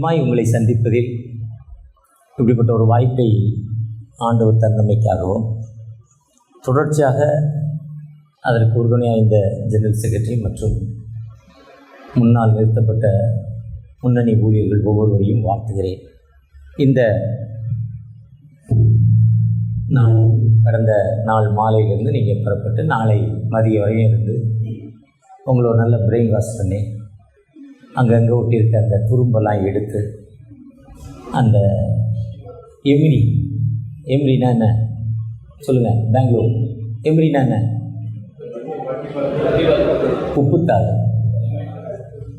மீண்டுமாய் உங்களை சந்திப்பதில் இப்படிப்பட்ட ஒரு வாய்ப்பை ஆண்டவர் தந்தமைக்காகவும் தொடர்ச்சியாக அதற்கு உறுதுணையாக இந்த ஜெனரல் செக்ரட்டரி மற்றும் முன்னால் நிறுத்தப்பட்ட முன்னணி ஊழியர்கள் ஒவ்வொருவரையும் வாழ்த்துகிறேன். இந்த நான் கடந்த நாள் மாலையிலிருந்து நீங்கள் புறப்பட்டு நாளை மதிய வரையும் இருந்து உங்களோட நல்ல பிரெயின் வாஷ் பண்ணி அங்கங்கே ஒட்டியிருக்க அந்த துரும்பெல்லாம் எடுத்து அந்த எம்ரினா என்ன சொல்லுங்கள், பெங்களூர் எம்ரினா என்ன?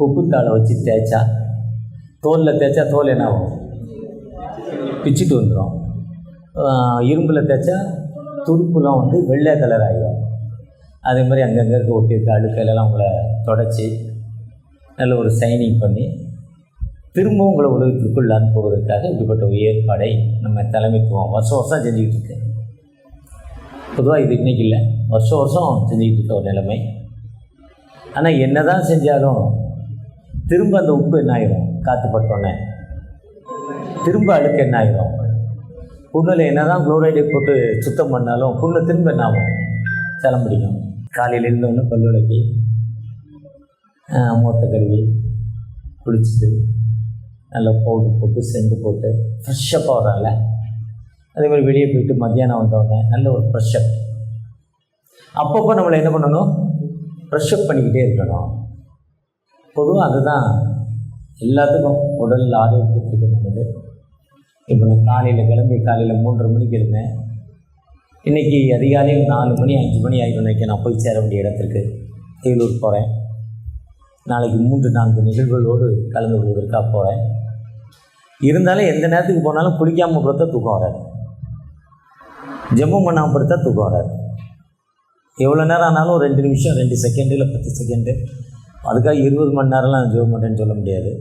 உப்புத்தாளை வச்சு தேய்ச்சா, தோலில் தேய்ச்சா தோல் என்ன ஆகும்? பிச்சுட்டு வந்துடும். இரும்பில் தேய்ச்சா துடுப்புலாம் வந்து வெள்ளை கலர் ஆகிடும். அதே மாதிரி அங்கங்கே இருக்க ஒட்டியிருக்க அழுக்கையிலலாம் உங்களை தொடச்சி நல்ல ஒரு சைனிங் பண்ணி திரும்பவும் உங்களை உலகத்திற்குள் அனுப்புவதற்காக இப்படிப்பட்ட ஒரு ஏற்பாடை நம்ம தலைமைத்துவம் வருஷம் செஞ்சுக்கிட்டு இருக்கு. பொதுவாக இது இன்றைக்கி இல்லை, வருஷம் செஞ்சுக்கிட்டு இருக்க ஒரு நிலைமை. ஆனால் என்ன தான் செஞ்சாலும் திரும்ப அந்த உப்பு என்ன ஆயிரும்? காற்றுப்பட்டோன்னே திரும்ப அழுக்கு என்ன ஆயிரும்? புண்ணில் என்ன தான் குளோரைடை போட்டு சுத்தம் பண்ணாலும் புண்ணு திரும்ப என்ன ஆகும்? சலம் பிடிக்கும். காலையில் இருந்தோன்னு பல்லுடைக்கி மூத்த கழுவி குளிச்சுட்டு நல்லா பவுடர் போட்டு செண்டு போட்டு ஃப்ரெஷ்ஷப்பாக வரால. அதே மாதிரி வெளியே போயிட்டு மத்தியானம் வந்தோடனே நல்ல ஒரு ஃப்ரெஷ்ஷப். அப்பப்போ நம்மளை என்ன பண்ணணும்? ஃப்ரெஷ்ஷப் பண்ணிக்கிட்டே இருக்கணும். பொதுவாக அதுதான் எல்லாத்துக்கும் உடல் ஆரோக்கியத்துக்கு நல்லது. இப்போ நான் காலையில் கிளம்பி காலையில் 3:30 மணிக்கு இருந்தேன். இன்றைக்கி அதிகாலையில் 4 மணி 5 மணி ஆகிடும் நினைக்க நான் போய் சேர வேண்டிய இடத்திற்கு வேலூர் போகிறேன். நாளைக்கு 3-4 நிகழ்வுகளோடு கலந்து கொள்வதற்காக போகிறேன். இருந்தாலும் எந்த நேரத்துக்கு போனாலும் குளிக்காமல் பொறுத்தா தூக்கம் வராது, ஜெபம் பண்ணாமல் பொறுத்தா தூக்கம் வராது. எவ்வளோ நேரம் ஆனாலும் ஒரு 2 நிமிஷம் 2 செகண்டு இல்லை 10 செகண்டு, அதுக்காக 20 மணி நேரம்லாம் ஜெபம் பண்ணுறேன்னு சொல்ல முடியாது.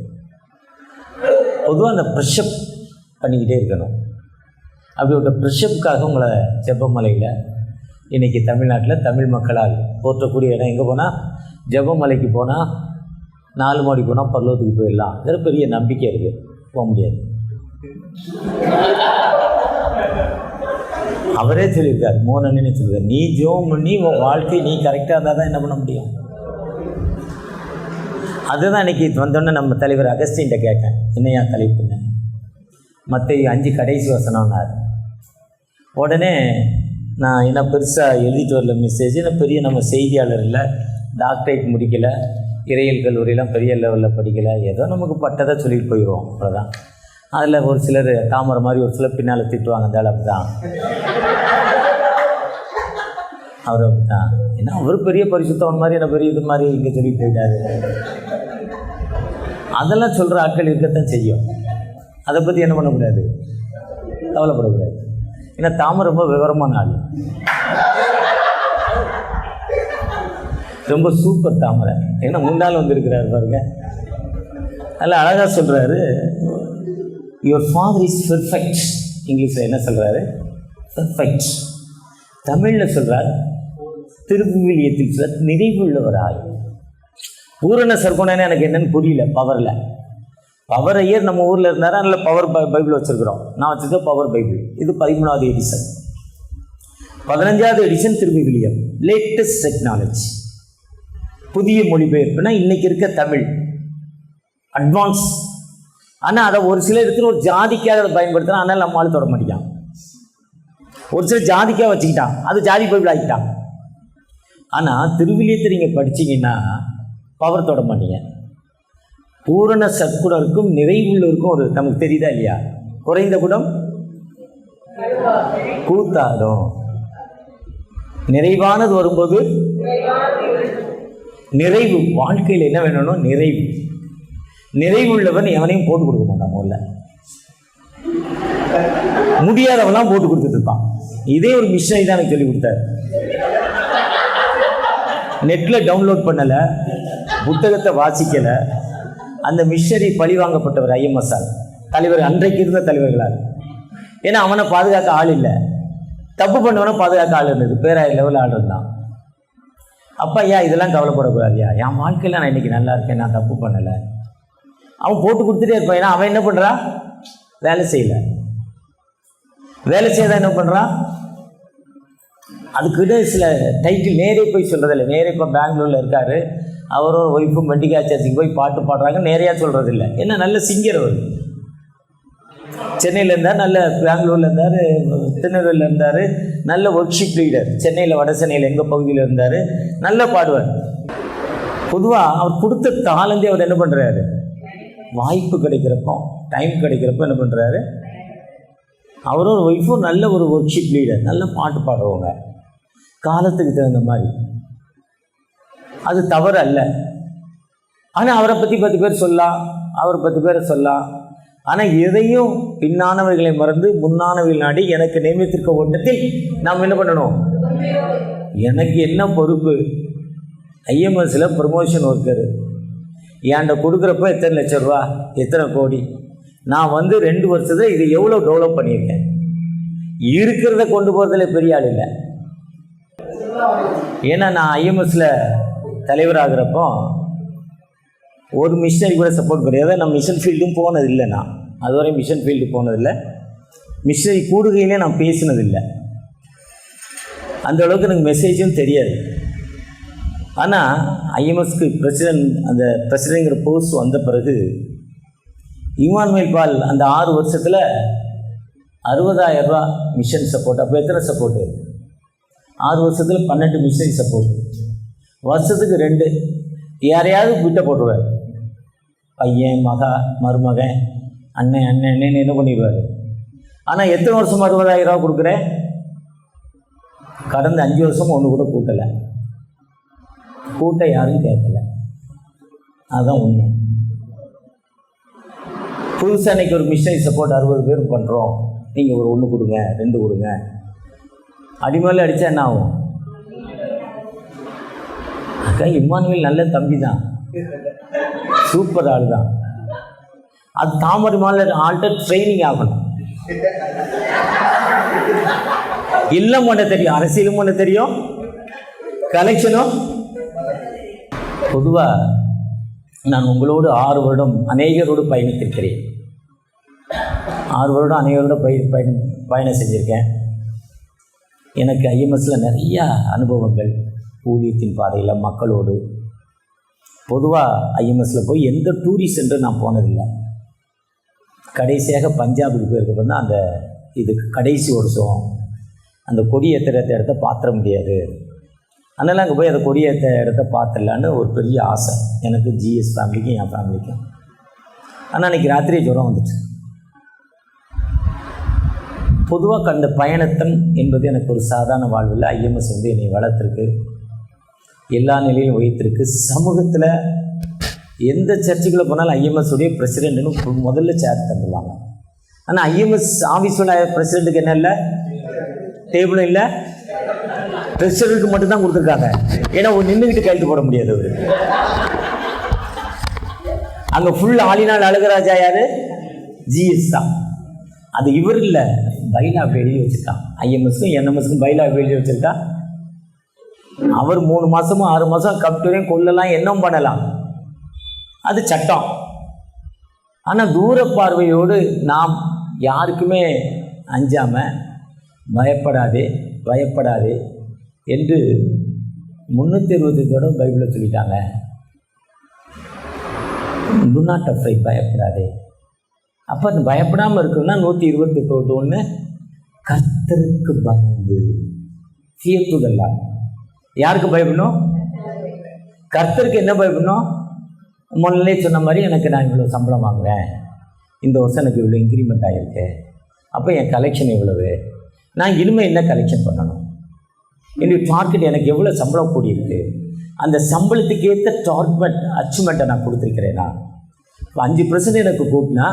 பொதுவாக அந்த ப்ரெஷ்அப் பண்ணிக்கிட்டே இருக்கணும். அப்படி ஒரு ப்ரெஷ்அப்புக்காக உங்களை ஜெபமலையில் இன்றைக்கி தமிழ்நாட்டில் தமிழ் மக்களால் போற்றக்கூடிய இடம் எங்கே போனால், ஜெபமலைக்கு போனால் 4 மாடி போனால் பரலோகத்துக்கு போயிடலாம். அதில் பெரிய நம்பிக்கை இருக்குது. போக முடியாது. அவரே சொல்லியிருக்கார், மோனன்னு சொல்லியிருக்கார், நீ ஜெபம் பண்ணி உன் வாழ்க்கை நீ கரெக்டாக இருந்தால் தான் என்ன பண்ண முடியும். அதுதான் இன்றைக்கி வந்தோடனே நம்ம தலைவர் அகஸ்டின்கிட்ட கேட்டேன், என்னையா தலைப்புன்னு. மத்தேயு 5 கடைசி வசனம்னார். உடனே நான் என்ன பெருசாக எழுதிட்டு வரல மெசேஜ். ஏன்னா பெரிய நம்ம செய்தியாளர் இல்லை, டாக்டரேட் முடிக்கலை, இறையியல் கல்லூரியெலாம் பெரிய லெவலில் படிக்கலை, ஏதோ நமக்கு பட்டதை சொல்லிட்டு போயிடுவோம், அவ்வளோதான். அதில் ஒரு சிலர் தாமரை மாதிரி ஒரு சிலர் பின்னால் திட்டுவாங்க, அந்த அளவுக்கு தான் அவர் அப்படி தான். ஏன்னா அவர் பெரிய பரிசுத்தவன் மாதிரி என்ன பெரிய இது மாதிரி இங்கே சொல்லி போயிட்டாரு. அதெல்லாம் சொல்கிற ஆட்கள் இருக்கத்தான் செய்யும். அதை பற்றி என்ன பண்ணக்கூடாது, கவலைப்படக்கூடாது. ஏன்னா தாமரை ரொம்ப விவரமான ஆள், ரொம்ப சூப்பர் தாமரை. ஏன்னா முன்னால் வந்துருக்கிறாரு பாருங்க, நல்லா அழகாக சொல்கிறாரு, யுவர் ஃபாதர் இஸ் பெர்ஃபெக்ட். இங்கிலீஷில் என்ன சொல்கிறாரு? பெர்ஃபெக்ட். தமிழில் சொல்கிறார், திருவிவிலியத்தில் சொல்கிறார், நிறைவுள்ளவராய். பூரண சர்க்குணன்னு எனக்கு என்னன்னு புரியல. பவர் ஐயர் நம்ம ஊரில் இருந்தாரா? நல்ல பவர் பைபிள் வச்சுருக்கிறோம். நான் வச்சுருக்க பவர் பைபிள். இது 13வது எடிஷன். 15வது எடிஷன் திருவிவிலியம், லேட்டஸ்ட் டெக்னாலஜி, புதிய மொழிபெயர்ப்புனா இன்றைக்கி இருக்க தமிழ் அட்வான்ஸ். ஆனால் அதை ஒரு சில இடத்துல ஒரு ஜாதிக்காக அதை பயன்படுத்தினா, அதனால் நம்மளால் தொட மாட்டேங்கான். ஒரு சில ஜாதிக்காக வச்சுக்கிட்டான், அது ஜாதி பைபிள் ஆகிட்டான். ஆனால் திருவிலியத்தை நீங்கள் படித்தீங்கன்னா பவர் தொட மாட்டீங்க. பூரண சற்குணருக்கும் நிறைவுள்ளவருக்கும் ஒரு நமக்கு தெரியுதா இல்லையா? குறைந்த குடம் கூத்தாடும். நிறைவானது வரும்போது நிறைவு. வாழ்க்கையில் என்ன வேணும்? நிறைவு. நிறைவுள்ளவன் எவனையும் போட்டு கொடுக்க மாட்டான். முதல்ல முடியாதவெல்லாம் போட்டு கொடுத்துட்டு இருப்பான். இதே ஒரு மிஷினரி தான் எனக்கு சொல்லி கொடுத்தாரு. நெட்டில் டவுன்லோட் பண்ணலை, புத்தகத்தை வாசிக்கலை. அந்த மிஷனரி பழி வாங்கப்பட்டவர் ஐஎம்எஸ்ஆர் தலைவர், அன்றைக்கு இருந்த தலைவர்களால். ஏன்னா அவனை பாதுகாக்க ஆள் இல்லை, தப்பு பண்ணவனை பாதுகாக்க ஆள் இருந்தது, பேராய லெவலில் ஆள் இருந்தான். அப்போ ஐயா இதெல்லாம் கவலைப்படக்கூடாதுயா, என் வாழ்க்கையில் நான் இன்றைக்கி நல்லா இருக்கேன், நான் தப்பு பண்ணலை. அவன் போட்டு கொடுத்துட்டே இருப்பான். ஏன்னா அவன் என்ன பண்ணுறான்? வேலை செய்யலை. வேலை செய்யதான் என்ன பண்ணுறான்? அதுக்கிட்ட சில டைட்டில் நேரே போய் சொல்கிறதில்ல. நேரே இப்போ பெங்களூரில் இருக்கார், அவரும் ஒய்ஃபும் மெண்டிகா சர்ச்சுக்கு போய் பாட்டு பாடுறாங்க, நேரையாக சொல்கிறதில்ல. ஏன்னா நல்ல சிங்கர் அவர். சென்னையில் இருந்தார், நல்ல பெங்களூரில் இருந்தார், திருநெல்வேலியில் இருந்தார், நல்ல ஒர்க்ஷிப் லீடர். சென்னையில் வட சென்னையில் எங்கள் பகுதியில் இருந்தார், நல்லா பாடுவார். பொதுவாக அவர் கொடுத்த தாளந்தே அவர் என்ன பண்ணுறாரு? வாய்ப்பு கிடைக்கிறப்போ, டைம் கிடைக்கிறப்போ என்ன பண்ணுறாரு? அவரும் ஒரு ஒய்ஃபும் நல்ல ஒரு ஒர்க்ஷிப் லீடர், நல்ல பாட்டு பாடுறவங்க, காலத்துக்கு தகுந்த மாதிரி. அது தவறு அல்ல. ஆனால் அவரை பற்றி 10 பேர் சொல்லலாம், அவர் 10 பேரை சொல்லலாம். ஆனால் எதையும் பின்னானவைகளை மறந்து முன்னானவைகள் நாடி எனக்கு நியமித்திருக்க ஓட்டத்தில் நாம் என்ன பண்ணணும்? எனக்கு என்ன பொறுப்பு? ஐஎம்எஸில் ப்ரமோஷன் ஒர்க்கரு என்கிட்ட கொடுக்குறப்ப எத்தனை லட்சம் ரூபா, எத்தனை கோடி. நான் 2 வருஷத்தில் இதை எவ்வளோ டெவலப் பண்ணியிருக்கேன். இருக்கிறத கொண்டு போகிறதுல பெரிய ஆள் இல்லை. ஏன்னா நான் ஐஎம்எஸில் தலைவராகிறப்போ ஒரு மிஷினரி கூட சப்போர்ட் கிடையாது. நான் மிஷன் ஃபீல்டும் போனதில்லை. நான் அதுவரை மிஷன் ஃபீல்டு போனதில்லை. மிஷினரி கூடுகையிலே நான் பேசினதில்லை. அந்த அளவுக்கு எனக்கு மெசேஜும் தெரியாது. ஆனால் ஐஎம்எஸ்க்கு அந்த பிரசிடென்ட்ங்கிற போஸ்ட் வந்த பிறகு இமானுவேல் பால் அந்த 6 வருஷத்தில் 60,000 ரூபா மிஷன் சப்போர்ட். அப்போ எத்தனை சப்போர்ட்டு? 6 வருஷத்தில் 12 மிஷனரி சப்போர்ட். வருஷத்துக்கு 2 யாரையாவது விட்ட போட்டுருவார். பையன், மருமகன், அண்ணன் என்ன பண்ணிடுவார். ஆனால் எத்தனை வருஷம் 60,000 ரூபா கொடுக்குறேன்? கடந்த 5 வருஷம் ஒன்று கூட கூட்டலை. கூட்ட யாரும் கேட்கல. அதுதான் உண்மை. புதுசாக இன்றைக்கி ஒரு மிஷனரி சப்போர்ட் 60 பேர் பண்ணுறோம், நீங்கள் ஒரு 1 கொடுங்க, 2 கொடுங்க. அடிமேலே அடித்தா என்ன ஆகும்? அக்கா இம்மானுவேல் நல்ல தம்பி தான், சூப்பர் ஆள் தான். அது தாமரை மாலை ஆள்கிட்ட ட்ரைனிங் ஆகணும். எல்லாம் பண்ண தெரியும், அரசியலும் பண்ண தெரியும், கலெக்ஷனும். பொதுவாக நான் உங்களோடு 6 வருடம் அநேகரோடு பயணித்திருக்கிறேன். 6 வருடம் அநேகரோட பயணம் செஞ்சுருக்கேன். எனக்கு ஐஎம்எஸில் நிறையா அனுபவங்கள், ஊழியத்தின் பாதையில் மக்களோடு. பொதுவாக ஐஎம்எஸில் போய் எந்த டூரிஸ்ட் என்று நான் போனதில்லை. கடைசியாக பஞ்சாபுக்கு போயிருக்கப்போ தான் அந்த இதுக்கு கடைசி வருஷம் அந்த கொடியேற்ற இடத்த பார்த்துட முடியாது, அதனால் அங்கே போய் அந்த கொடியேற்ற இடத்த பார்த்துடலான்னு ஒரு பெரிய ஆசை எனக்கு, ஜிஎஸ் ஃபேமிலிக்கும் என் ஃபேமிலிக்கும். ஆனால் அன்றைக்கி ராத்திரியே ஜுரம் வந்துச்சு. பொதுவாக கண்ட பயணத்தம் என்பது எனக்கு ஒரு சாதாரண வாழ்வில் ஐஎம்எஸ் என்னை வளர்த்துருக்கு, எல்லா நிலையிலும் வைத்திருக்கு. சமூகத்தில் எந்த சர்ச்சுக்குள்ளே போனாலும் ஐஎம்எஸ் உடைய பிரசிடென்ட்னு முதல்ல சேர் தந்துடுவாங்க. ஆனால் ஐஎம்எஸ் ஆஃபீஸோட பிரசிடென்ட்டுக்கு என்ன இல்லை? டேபிளும் இல்லை, பிரசிடென்ட்டுக்கு மட்டும்தான் கொடுத்துருக்காங்க. ஏன்னா நின்றுக்கிட்டு கையெழுத்து போட முடியாது. அவர் அங்கே ஃபுல் ஆளினால் அழகராஜா யார்? ஜிஎஸ் தான். அது இவர் இல்லை, பைலா எழுதி வச்சுருக்கான். ஐஎம்எஸ்க்கும் என்எம்எஸ்க்கும் பைலா எழுதி வச்சுருக்கா. அவர் 3 மாதமும் 6 மாதம் கப்டரையும் கொள்ளலாம், என்னும் பண்ணலாம், அது சட்டம். ஆனால் தூர பார்வையோடு நாம் யாருக்குமே அஞ்சாமல் பயப்படாதே என்று 365 பைபிளில் சொல்லிட்டாங்க. டு நாட் அஃப்ரைட், பயப்படாதே. அப்போ அது பயப்படாமல் இருக்கணும்னா 128:1 கர்த்தருக்கு பயந்து, ஃபியர் டு தி லார்ட். யாருக்கு பயப்படணும்? கர்த்தருக்கு. என்ன பயப்படணும்? முன்னே சொன்ன மாதிரி எனக்கு நான் இவ்வளோ சம்பளம் வாங்குகிறேன், இந்த வருஷம் எனக்கு இவ்வளோ இன்க்ரிமெண்ட் ஆகிருக்கு, அப்போ என் கலெக்ஷன் எவ்வளவு, நான் இனிமேல் என்ன கலெக்ஷன் பண்ணணும், என்னுடைய டார்கெட் எனக்கு எவ்வளோ சம்பளம் கூடியிருக்கு, அந்த சம்பளத்துக்கு ஏற்ற அச்சீவ்மெண்ட்டை நான் கொடுத்துருக்கிறேன்னா. இப்போ 5% எனக்கு கூட்டினா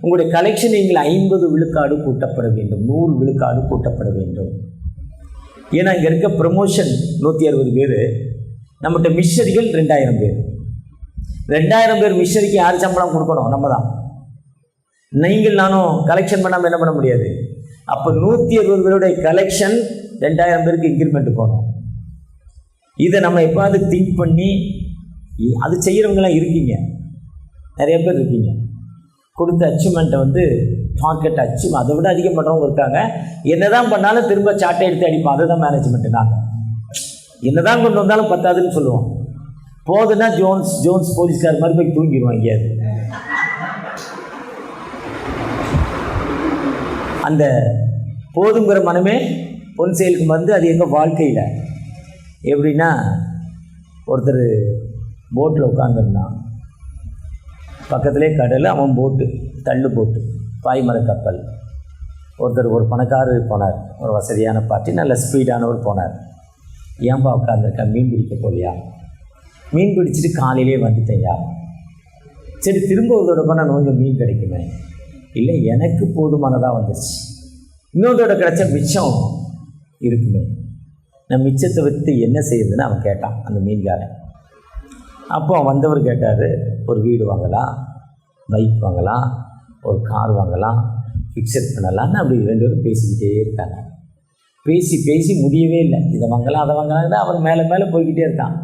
உங்களுடைய கலெக்ஷன் நீங்கள் 50 விழுக்காடு கூட்டப்பட வேண்டும், 100 விழுக்காடு கூட்டப்பட வேண்டும். ஏன்னா இங்கே இருக்க ப்ரமோஷன் 160 பேர், நம்மகிட்ட மிஷனரிகள் 2000 பேர். 2000 பேர் மிஷனரிக்கு யார் சம்பளம் கொடுக்கணும்? நம்ம தான். நீங்கள் நானும் கலெக்ஷன் பண்ணாமல் என்ன பண்ண முடியாது. அப்போ 160 பேருடைய கலெக்ஷன் 2000 பேருக்கு இன்க்ரிமெண்ட் போகணும். இதை நம்ம எப்பாவது திங்க் பண்ணி, அது செய்கிறவங்களாம் இருக்கீங்க. நிறைய பேர் இருக்கீங்க. கொடுத்த அச்சீவ்மெண்ட்டை வந்து டார்கெட் அச்சீவ் அதை விட அதிகம் பண்ணுறவங்க இருக்காங்க. என்ன தான் பண்ணாலும் திரும்ப சாட்டை எடுத்து அடிப்போம். அதுதான் மேனேஜ்மெண்ட்டு. நாங்கள் என்ன தான் கொண்டு வந்தாலும் பத்தாதுன்னு சொல்லுவோம். போதுன்னா ஜோன்ஸ் போலீஸ்கார் மாதிரி போய் தூங்கிடுவோம் எங்கேயாவது. அந்த போதுங்கிற மனமே பொன் செயலுக்கு வந்து அது எங்கள் வாழ்க்கையில் எப்படின்னா, ஒருத்தர் போட்டில் உட்காந்துருந்தான், பக்கத்துலேயே கடல், அவன் போட்டு தள்ளு போட்டு பாய்மர கப்பல். ஒருத்தர் ஒரு பணக்காரர் போனார், ஒரு வசதியான பார்ட்டி, நல்ல ஸ்பீடானவர் போனார். ஏன்பா உட்காந்துருக்கா, மீன் பிடிக்க போலியா? மீன் பிடிச்சிட்டு காலையிலே வந்துட்டேயா. சரி திரும்ப ஒரு தடவை பண்ணால் கொஞ்சம் மீன் கிடைக்குமே. இல்லை எனக்கு போதுமானதாக வந்துருச்சு, இன்னொருத்தோட கிடச்ச மிச்சம் இருக்குமே, நான் மிச்சத்தை விற்று என்ன செய்யுதுன்னு அவன் கேட்டான் அந்த மீன்காரன். அப்போ வந்தவர் கேட்டார், ஒரு வீடு வாங்கலாம், பைக் வாங்கலாம், ஒரு கார் வாங்கலாம், ஃபிக்ஸட் பண்ணலான்னு அப்படி 2 பேரும் பேசிக்கிட்டே இருக்காங்க. பேசி முடியவே இல்லை. இதை வாங்கலாம் அதை வாங்கலாம்னு அவர் மேலே போய்கிட்டே இருக்கான்.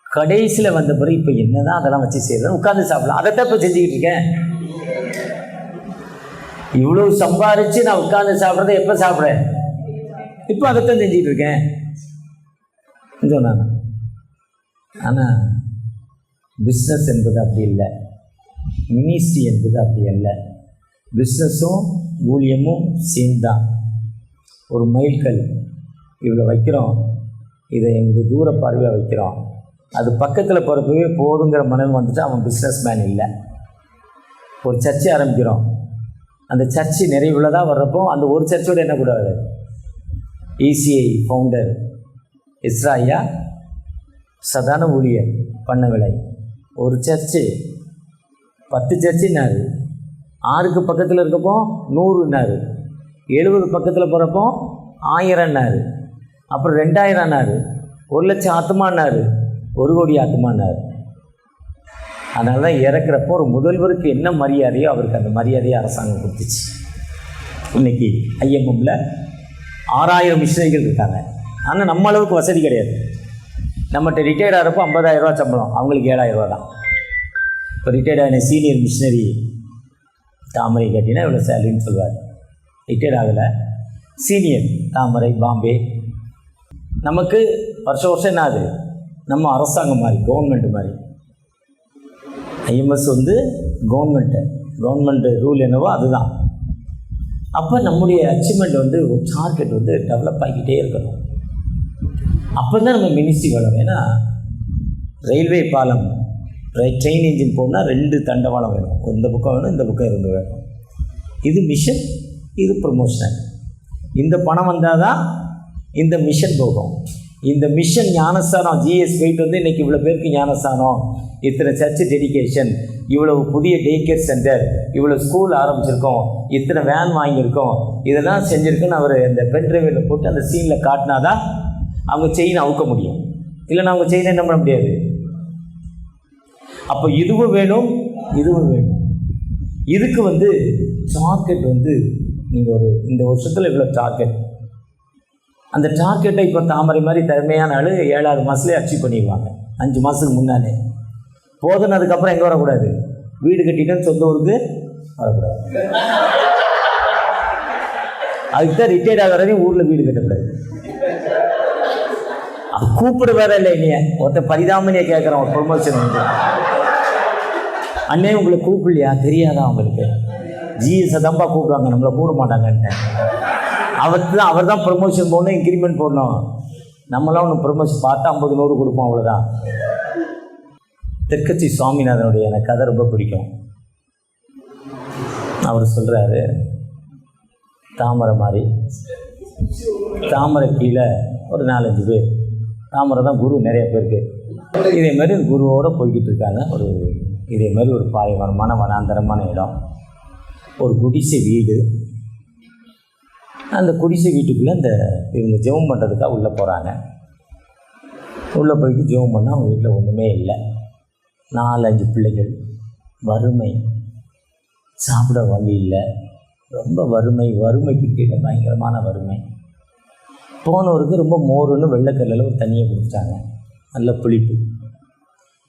கடைசியில் வந்த பிறகு இப்போ என்ன தான் அதெல்லாம் வச்சு செய்கிறேன், உட்காந்து சாப்பிடலாம், அதைத்தான் இப்போ செஞ்சுக்கிட்டு இருக்கேன். இவ்வளோ சம்பாரித்து நான் உட்காந்து சாப்பிட்றத எப்போ சாப்பிட்றேன், இப்போ அதைத்தான் செஞ்சுக்கிட்டு இருக்கேன் சொன்னாங்க. ஆனால் பிஸ்னஸ் என்பது அப்படி இல்லை, மினிஸ்ட்ரி என்பது அப்படி அல்ல. பிஸ்னஸும் ஊழியமும் சேர்ந்தான். ஒரு மைல்கல் இவ்வளோ வைக்கிறோம், இதை எங்களுக்கு தூர பார்வையாக வைக்கிறோம், அது பக்கத்தில் போகிறப்பவே போதுங்கிற மனம் வந்துட்டு அவன் பிஸ்னஸ் மேன் இல்லை. ஒரு சர்ச்சை ஆரம்பிக்கிறோம், அந்த சர்ச்சு நிறைவுள்ளதாக வர்றப்போ அந்த ஒரு சர்ச்சோடு என்ன கூடாது. ECI ஃபவுண்டர் இஸ்ராயா சதான ஊழியர் பண்ண விலை, ஒரு சர்ச்சு 10 சர்ச்சுன்னாரு, 6க்கு பக்கத்தில் இருக்கப்போ 100ன்னாரு, 70 பக்கத்தில் போகிறப்போ 1000ன்னாரு, அப்புறம் 2000ன்னாரு, 1,00,000 ஆத்மான்னாரு, 1 கோடி ஆத்மான்னாரு. அதனால தான் இறக்குறப்போ ஒரு முதல்வருக்கு என்ன மரியாதையோ அவருக்கு அந்த மரியாதையை அரசாங்கம் கொடுத்துச்சு. இன்றைக்கி IMMல 6000 மிஷினரிகள் இருக்காங்க. ஆனால் நம்ம அளவுக்கு வசதி கிடையாது. நம்மகிட்ட ரிட்டையர்ட் ஆகிறப்போ 50,000 ரூபா சம்பளம், அவங்களுக்கு 7,000 ரூபா தான். இப்போ ரிட்டையர்ட் ஆகின சீனியர் மிஷினரி தாமரை கட்டினா இவ்வளோ சேலரின்னு சொல்லுவார். ரிட்டையர்ட் ஆகலை, சீனியர் தாமரை பாம்பே. நமக்கு வருஷம் என்ன ஆகுது, நம்ம அரசாங்கம் மாதிரி, கவர்மெண்ட்டு மாதிரி. IMS வந்து கவர்மெண்ட்டு ரூல் என்னவோ அதுதான். அப்போ நம்முடைய அச்சீவ்மெண்ட் வந்து ஒரு டார்கெட் வந்து டெவலப் ஆகிக்கிட்டே இருக்கணும். அப்போ தான் நம்ம மினிஸ்ட்ரி வளரும். ஏன்னா ரயில்வே பாலம், ட்ரெயின் இன்ஜின் போகணுன்னா 2 தண்டவாளம் வேணும், இந்த பக்கம் வேணும், இந்த பக்கம் 2 வேணும். இது மிஷன், இது ப்ரொமோஷன். இந்த பணம் வந்தால் தான் இந்த மிஷன் போகும். இந்த மிஷன் ஞானஸ்தானம் GS போயிட்டு வந்து இன்றைக்கி இவ்வளோ பேருக்கு ஞானஸ்தானம், இத்தனை சர்ச்சு டெடிகேஷன், இவ்வளவு புதிய டே கேர் சென்டர், இவ்வளோ ஸ்கூல் ஆரம்பிச்சிருக்கோம், இத்தனை வேன் வாங்கியிருக்கோம், இதெல்லாம் செஞ்சுருக்குன்னு அவர் இந்த பென் டிரைவில் போட்டு அந்த சீனில் காட்டினாதான் அவங்க செயினை அவுக்க முடியும். இல்லைன்னா அவங்க செயினை என்ன பண்ண முடியாது. அப்போ இதுவும் வேணும், இதுவும் வேணும். இதுக்கு வந்து டார்கெட் வந்து நீங்கள் இந்த வருஷத்தில் இவ்வளோ டார்கெட், அந்த டார்கெட்டை இப்போ தாமரை மாதிரி திறமையான ஆள் 7வது மாதத்துலேயே அச்சீவ் பண்ணிடுவாங்க. 5 மாதத்துக்கு முன்னாலே போதுன்னு. அதுக்கப்புறம் எங்கே வரக்கூடாது, வீடு கட்டிட்டேன்னு சொந்த ஊருக்கு வரக்கூடாது. அதுக்கு தான் ரிட்டையர்ட் ஆகிற வரையும் ஊரில் வீடு கட்டக்கூடாது. அது கூப்பிட வேற இல்லை. இல்லையா ஒருத்தர் பரிதாமனையை கேட்குறான், ஒரு ப்ரொமோஷன் வந்து, அண்ணே உங்களை கூப்பிடலையா, தெரியாதா அவங்களுக்கு, GS தான்ப்பா கூப்பிடுவாங்க, நம்மளை கூப்பிட மாட்டாங்கன்ட்டு. அவர் தான் ப்ரொமோஷன் போடணும், இன்க்ரிமெண்ட் போடணும். நம்மளாம் ஒன்று ப்ரொமோஷன் பார்த்தா 50 100 கொடுப்போம், அவ்வளோதான். தெற்கட்சி சுவாமிநாதனுடைய எனக்கு கதை ரொம்ப பிடிக்கும். அவர் சொல்கிறாரு, தாமரை மாதிரி, தாமரை கீழே ஒரு 4-5 பேர், தாமரை தான் குரு நிறைய பேருக்கு. இதே மாதிரி குருவோடு போய்கிட்டு இருக்காங்க. இதே மாதிரி ஒரு பாலைவனமான வனாந்தரமான இடம், ஒரு குடிசை வீடு. அந்த குடிசை வீட்டுக்குள்ளே இவங்க ஜெபம் பண்ணுறதுக்காக உள்ளே போகிறாங்க. உள்ளே போயிட்டு ஜெபம் பண்ணால் அவங்க வீட்டில் ஒன்றுமே இல்லை. 4-5 பிள்ளைகள், வறுமை, சாப்பிட வழி இல்லை, ரொம்ப வறுமைக்கு கீழே பயங்கரமான வறுமை. போனவருக்கு ரொம்ப மோருன்னு வெள்ளைக்கல்லில் ஒரு தண்ணியை கொடுத்துட்டாங்க, நல்ல புளிப்பு.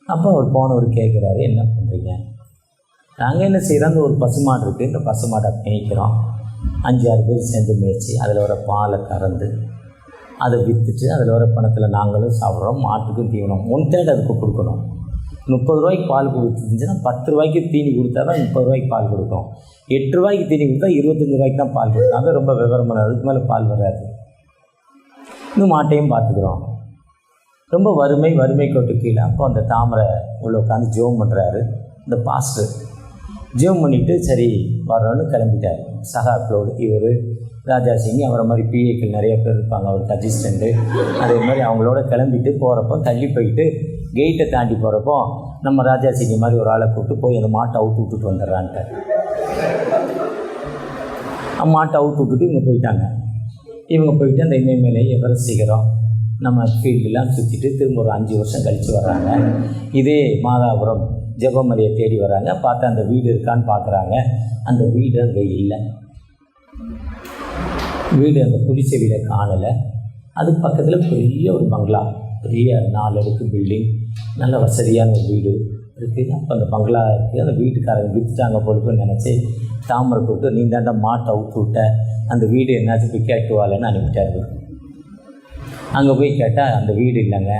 அப்போ அவர் போனவர் கேட்குறாரு, என்ன பண்ணுறீங்க, நாங்கள் என்ன செய்கிறோம், அந்த ஒரு பசுமாடு இருக்குது, இந்த பசுமாடை மேய்க்கிறோம். 5-6 பேர் சேர்ந்து மேய்ச்சி அதில் வர பாலை கறந்து அதை விற்றுட்டு அதில் வர பணத்தில் நாங்களும் சாப்பிட்றோம். மாட்டுக்கும் தீவனம் 1/3 அதுக்கு கொடுக்கணும். 30 ரூபாய்க்கு பால் கொடுத்துருந்துச்சுன்னா 10 ரூபாய்க்கு தீனி கொடுத்தா தான் 30 ரூபாய்க்கு பால் கொடுக்கும். 8 ரூபாய்க்கு தீனி கொடுத்தா 25 ரூபாய்க்கு தான் பால் கொடுக்கும். அது ரொம்ப விவரமான, அதுக்கு மேலே பால் வராது. இன்னும் மாட்டையும் பார்த்துக்குறோம். ரொம்ப வறுமை கோட்டு கீழே. அப்போ அந்த தாமரை உள்ள உட்காந்து ஜெபம் பண்ணுறாரு. இந்த பாஸ்டர் ஜெபம் பண்ணிவிட்டு சரி வர்றோன்னு கிளம்பிட்டார். சகாக்களோடு இவர் ராஜா சிங், அவரை மாதிரி பிஏக்கள் நிறைய பேர் இருப்பாங்க, அவருக்கு அசிஸ்டண்ட்டு, அதே மாதிரி அவங்களோட கிளம்பிட்டு போகிறப்போ தள்ளி போயிட்டு கெயிட்டை தாண்டி போகிறப்போ நம்ம ராஜா சிங் மாதிரி ஒரு ஆளை கூப்பிட்டு போய் அந்த மாட்டை அவுத்து விட்டுட்டு வந்துடுறான்ட்டு. மாட்டை அவுத்து விட்டுட்டு இவங்க போயிட்டாங்க. இவங்க போயிட்டு அந்த இமயமலை எவரெஸ்ட் சிகரம் நம்ம ஃபீல்டெலாம் சுற்றிட்டு திரும்ப ஒரு 5 வருஷம் கழித்து வர்றாங்க. இதே மாதாபுரம் ஜெபமலையை தேடி வராங்க. பார்த்தா அந்த வீடு இருக்கான்னு பார்க்குறாங்க. அந்த வீடு அங்கே இல்லை. வீடு அந்த குடிசை வீடை காணலை. அதுக்கு பக்கத்தில் பெரிய ஒரு பங்களா, பெரிய 4 அடுக்கு பில்டிங், நல்ல வசதியான ஒரு வீடு இருக்குது. அப்போ அந்த பங்களா இருக்குது. அந்த வீட்டுக்காரங்க விற்றுட்டாங்க போலுக்குன்னு நினச்சி தாமரை கூப்பிட்டு நீ தாண்டா மாட்டை அவுத்து விட்ட, அந்த வீடு என்னாச்சும் போய் கேட்டுவாளன்னு அனுப்பிட்டாரு. அங்கே போய் கேட்டால் அந்த வீடு இல்லைங்க,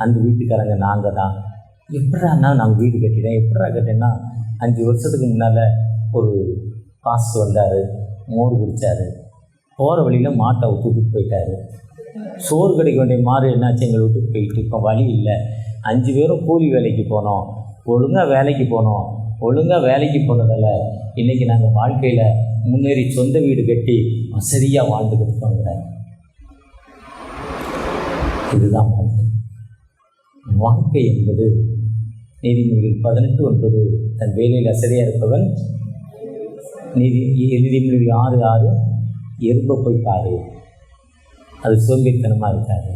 அந்த வீட்டுக்காரங்க நாங்கள் தான். எப்படாண்ணா நாங்கள் வீடு கட்டிட்டேன், எப்படா கட்டினா 5 வருஷத்துக்கு முன்னால் ஒரு பாஸ்ட் வந்தார், மோர் குடித்தார், போகிற வழியில் மாட்டை விட்டுட்டு போயிட்டார். சோறு கிடைக்க வேண்டிய மாறு என்னாச்சு எங்களை விட்டு போயிட்டு, இப்போ வழி இல்லை. 5 பேரும் கூலி வேலைக்கு போனோம், ஒழுங்காக வேலைக்கு போனோம். ஒழுங்காக வேலைக்கு போனதால் இன்றைக்கி நாங்கள் வாழ்க்கையில் முன்னேறி சொந்த வீடு கட்டி வசதியாக வாழ்ந்துக்கிட்டு இருக்கோங்க. இதுதான் வாழ்க்கை. வாழ்க்கை என்பது நீதிமொழிகள் 18:9 தன் வேலையில் அசதியாக இருப்பவன் நீதிமொழிகள் 6:6 எறும்பை போய் பாரு, அது சோம்பேறித்தனமாக இருக்காது.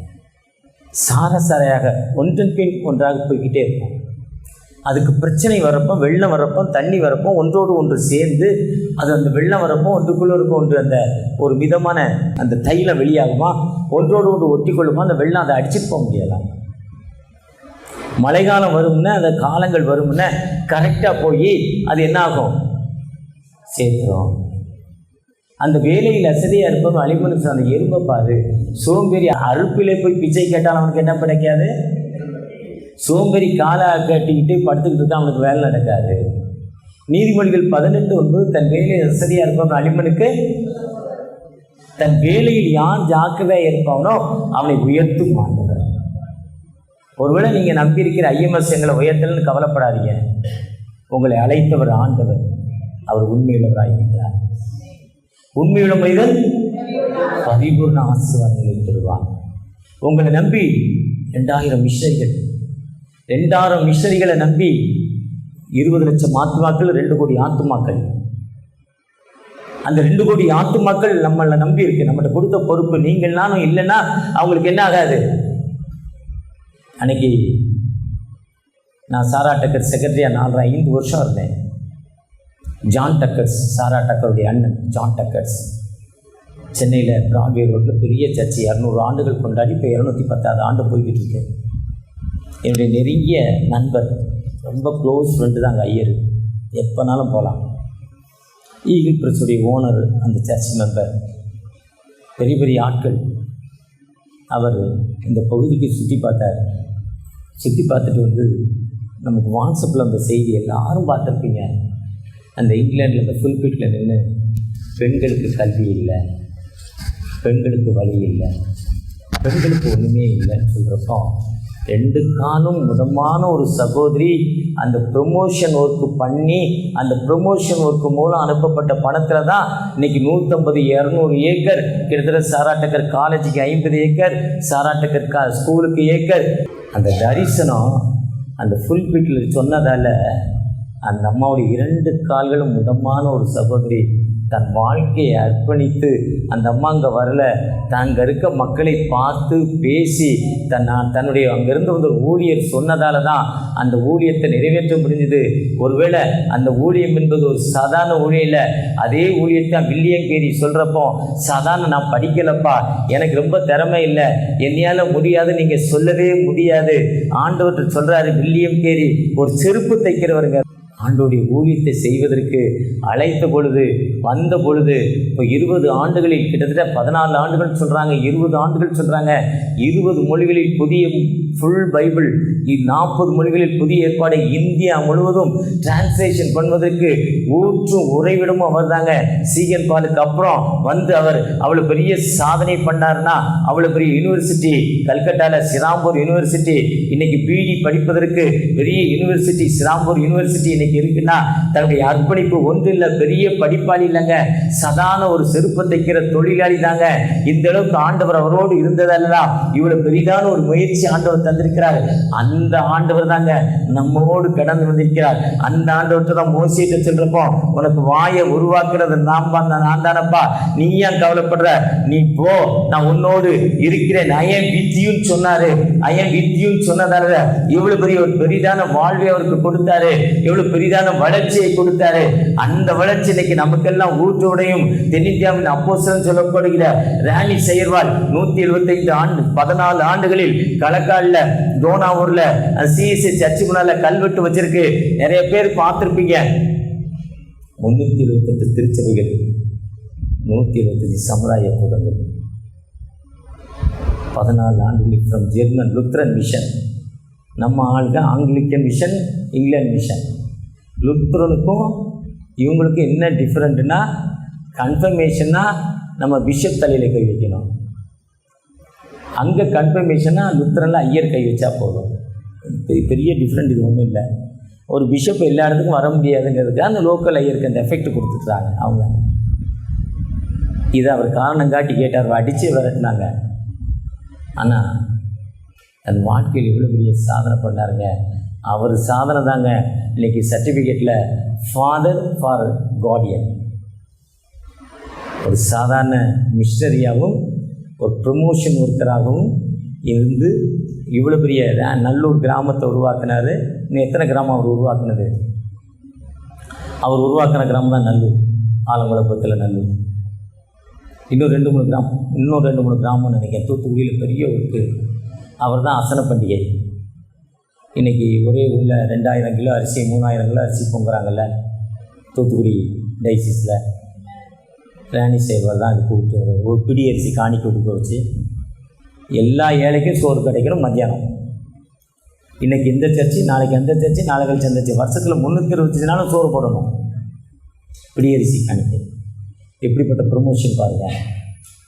சாரசாரையாக ஒன்றன் பின் ஒன்றாக போய்கிட்டே இருக்கும். அதுக்கு பிரச்சனை வரப்போ, வெள்ளம் வரப்போ, தண்ணி வரப்போ ஒன்றோடு ஒன்று சேர்ந்து அது அந்த வெள்ளம் வரப்போ ஒன்றுக்குள்ளே இருக்கும் ஒன்று அந்த ஒரு விதமான அந்த தைலம் வெளியாகுமா, ஒன்றோடு ஒன்று ஒட்டி கொள்ளுமா, அந்த வெள்ளம் அதை அடிச்சுட்டு போக முடியலாம். மழைக்காலம் வரும்னா அந்த காலங்கள் வரும்னா கரெக்டாக போய் அது என்ன ஆகும், சேர்த்துரும். அந்த வேலையில் அசதியாக இருப்பவன் அழிமனுக்கு அந்த எறும்பை பாரு, சோம்பேறி அறுப்பிலே போய் பிச்சை கேட்டால் அவனுக்கு என்ன கிடைக்காது, சோம்பேறி காலை கட்டிக்கிட்டு படுத்துக்கிட்டு இருக்கா அவனுக்கு வேலை நடக்காது. நீதிமொழிகள் 18:9 தன் வேலையில் அசதியாக இருப்பவன் அழிமனுக்கு தன் வேலையில் யார் ஜாக்கிரதையாக இருப்பவனோ அவனை உயர்த்தும் ஆண்டவர். ஒருவேளை நீங்கள் நம்பியிருக்கிற ஐஎம்எஸ் எங்களை உயர்த்தலன்னு கவலைப்படாதீங்க. உங்களை அழைத்தவர் ஆண்டவர், அவர் உண்மையுள்ளவராக இருக்கிறார். உண்மையுள்ள மனிதன் பரிபூர்ண ஆசீர்வாதங்களை பெறுவார். உங்களை நம்பி 2000 மிஷனரிகளை நம்பி 20 லட்சம் ஆத்துமாக்கள், 2 கோடி ஆத்துமாக்கள். அந்த 2 கோடி ஆத்துமாக்கள் நம்மளை நம்பி இருக்கு. நம்மகிட்ட கொடுத்த பொறுப்பு நீங்கள் நானும் இல்லைன்னா அவங்களுக்கு என்ன ஆகாது. அன்னைக்கு நான் சாரா டக்கர் செக்ரட்டரியாக 4-5 வருஷம் இருந்தேன். ஜான் டக்கர்ஸ், சாரா டக்கருடைய அண்ணன் ஜான் டக்கர்ஸ், சென்னையில் பிராட்வே ரோட்டில் பெரிய சர்ச்சை 200 ஆண்டுகள் கொண்டாடி இப்போ 210வது ஆண்டு போய்கிட்டு இருக்கு. என்னுடைய நெருங்கிய நண்பர், ரொம்ப க்ளோஸ் ஃப்ரெண்டு தான் அங்கே ஐயர், எப்போனாலும் போகலாம். ஈகிள் பிரஸுடைய ஓனர், அந்த சர்ச் மெம்பர், பெரிய பெரிய ஆட்கள். அவர் இந்த பகுதிக்கு சுற்றி பார்த்தார். சுற்றி பார்த்துட்டு வந்து நமக்கு வாட்ஸ்அப்பில் அந்த செய்தி எல்லாரும் பார்த்துருப்பீங்க. அந்த இங்கிலாண்டில் அந்த புல்பிட்டில் நின்று பெண்களுக்கு கல்வி இல்லை, பெண்களுக்கு வழி இல்லை, பெண்களுக்கு ஒன்றுமே இல்லைன்னு சொல்கிறப்போ 2 காலும் முதமான ஒரு சகோதரி அந்த ப்ரொமோஷன் ஒர்க்கு பண்ணி அந்த ப்ரொமோஷன் ஒர்க்கு மூலம் அனுப்பப்பட்ட பணத்தில் தான் இன்றைக்கி 150-200 ஏக்கர், கிட்டத்தட்ட சாரா டக்கர் காலேஜுக்கு 50 ஏக்கர், சாரா டக்கர் ஸ்கூலுக்கு ஏக்கர். அந்த தரிசனம் அந்த புல்பிட்டில் சொன்னதால் அந்த அம்மாவுடைய 2 கால்களும் முதமான ஒரு சகோதரி தன் வாழ்க்கையை அர்ப்பணித்து, அந்த அம்மா அங்கே வரல, அங்கே இருக்க மக்களை பார்த்து பேசி தன்னுடைய அங்கேருந்து வந்து ஒரு ஊழியர் சொன்னதால தான் அந்த ஊழியத்தை நிறைவேற்ற முடிஞ்சது. ஒருவேளை அந்த ஊழியம் என்பது ஒரு சாதாரண ஊழியம் இல்லை. அதே ஊழியத்தை வில்லியம் கேரி சொல்கிறப்போ, சாதாரண நான் படிக்கலப்பா, எனக்கு ரொம்ப திறமை இல்லை, என்னையால் முடியாது, நீங்கள் சொல்லவே முடியாது. ஆண்டவர் சொல்கிறாரு, வில்லியம் கேரி ஒரு செருப்பு தைக்கிறவருங்க. ஆண்டோடைய ஊழியத்தை செய்வதற்கு அழைத்த பொழுது வந்த பொழுது இப்போ 20 ஆண்டுகளில் கிட்டத்தட்ட 14 ஆண்டுகள் சொல்கிறாங்க, 20 ஆண்டுகள் சொல்கிறாங்க. 20 மொழிகளில் புதிய ஃபுல் பைபிள், 40 மொழிகளில் புதிய ஏற்பாடை இந்தியா முழுவதும் டிரான்ஸ்லேஷன் பண்ணுவதற்கு ஊற்றும் உறைவிடமும் அவர் தாங்க. சீகன் பாலுக்கு அப்புறம் வந்து அவர் அவ்வளோ பெரிய சாதனை பண்ணார்னா, அவ்வளோ பெரிய யூனிவர்சிட்டி கல்கட்டாவில் சிராம்பூர் யூனிவர்சிட்டி இன்னைக்கு பிடி படிப்பதற்கு பெரிய யூனிவர்சிட்டி சிராம்பூர் யூனிவர்சிட்டி இன்னைக்கு இருக்குன்னா தன்னுடைய அர்ப்பணிப்பு ஒன்று இல்லை. பெரிய படிப்பாளி இல்லைங்க, சாதாரண ஒரு செருப்பை தைக்கிற தொழிலாளி தாங்க. இந்த அளவுக்கு ஆண்டவர் அவரோடு இருந்ததெல்லாம் இவ்வளவு பெரிதான ஒரு முயற்சி ஆண்டவர் தந்திருக்கிறார். அந்த ஆண்டவர் தாங்க நம்மோடு கடந்து வந்திருக்கிறார். அந்த ஆண்டவர்கிட்ட தான் மோசேட்ட சொல்றப்போ, உனக்கு வாயை உருவாக்குறது நான் தானப்பா, நீ ஏன் கவலைப்படுற, நீ போ, நான் உன்னோடு இருக்கிறேன், ஐ எம் வித் யூ சொன்னாரு. ஐ எம் வித் யூ சொன்னதால இவ்வளவு பெரிய ஒரு பெரிதான வாழ்வை அவருக்கு கொடுத்தாரு, எவ்வளவு பெரிதான வளர்ச்சியை கொடுத்தாரு. அந்த வளர்ச்சி இன்னைக்கு நமக்கெல்லாம் ஊற்றோடையும் தென்னிந்தியாவின் அப்போஸ்தலன் சொல்லப்படுகிற ராணி செயர்வால் 175 ஆண்டு 14 ஆண்டுகளில் களக்காலில் தோனாவூர்ல சிஎஸ்சி சர்ச்சு முன்னால கல்வெட்டு வச்சிருக்கு. நிறைய பேர் பார்த்துருப்பீங்க. 328 திருச்சபைகள், 125 சமுதாய கூடங்கள், 14 ஆண்டுகளில் ஃப்ரம் ஜெர்மன் லுத்ரன் மிஷன். நம்ம ஆளுங்க ஆங்கிலிக்கன் மிஷன், இங்கிலாந்து மிஷன். லுத்ரனுக்கும் இவங்களுக்கும் என்ன டிஃப்ரெண்ட்னா, கன்ஃபர்மேஷன்னா நம்ம பிஷப் தலையில் கை வைக்கணும். அங்கே கன்ஃபர்மேஷன்னா லுத்ரனில் ஐயர் கை வச்சா போதும். பெரிய டிஃப்ரெண்ட் இது ஒன்றும் இல்லை. ஒரு பிஷப் எல்லா இடத்துக்கும் வர முடியாதுங்கிறதுக்கு அந்த லோக்கல் ஐயருக்கு அந்த எஃபெக்ட் கொடுத்துட்றாங்க அவங்க. இதை அவர் காரணம் காட்டி கேட்டார், அடித்து விரட்டினாங்க. ஆனால் தன் வாழ்க்கையில் இவ்வளோ பெரிய சாதனை பண்ணாருங்க. அவர் சாதனை தாங்க இன்றைக்கி சர்டிஃபிகேட்டில் ஃபாதர் ஃபார் கார்டியன். ஒரு சாதாரண மிஷனரியாகவும் ஒரு ப்ரொமோஷன் ஒர்க்கராகவும் இருந்து இவ்வளோ பெரிய நல்லூர் கிராமத்தை உருவாக்கினார். இன்னும் எத்தனை கிராமம் அவர் உருவாக்குனது? அவர் உருவாக்கின கிராமம் தான் நல்லூர், ஆலங்குளப்பத்தில் நல்லூர். இன்னும் 2-3 கிராமம்னு நினைக்கிறேன். தூத்துக்குடியில் பெரிய ஒர்க்கு. அவர் தான் அசன பண்டிகை. இன்றைக்கி ஒரே ஊரில் 2000 கிலோ அரிசி 3000 கிலோ அரிசி பொங்குறாங்கல்ல தூத்துக்குடி டைசிஸில். ராணி சேவர் தான் அதுக்கு ஒரு பிடி அரிசி காணிக்க கொடுக்க வச்சு எல்லா ஏழைக்கும் சோறு கிடைக்கணும் மத்தியானம். இன்றைக்கி இந்த சர்ச்சு, நாளைக்கு அந்த சர்ச்சு, நாளை கழிச்சு அந்த சர்ச்சு. வருஷத்தில் 365 நாளும் சோறு போடணும். பிடி அரிசி காணிக்கை எப்படிப்பட்ட ப்ரொமோஷன் பாருங்கள்.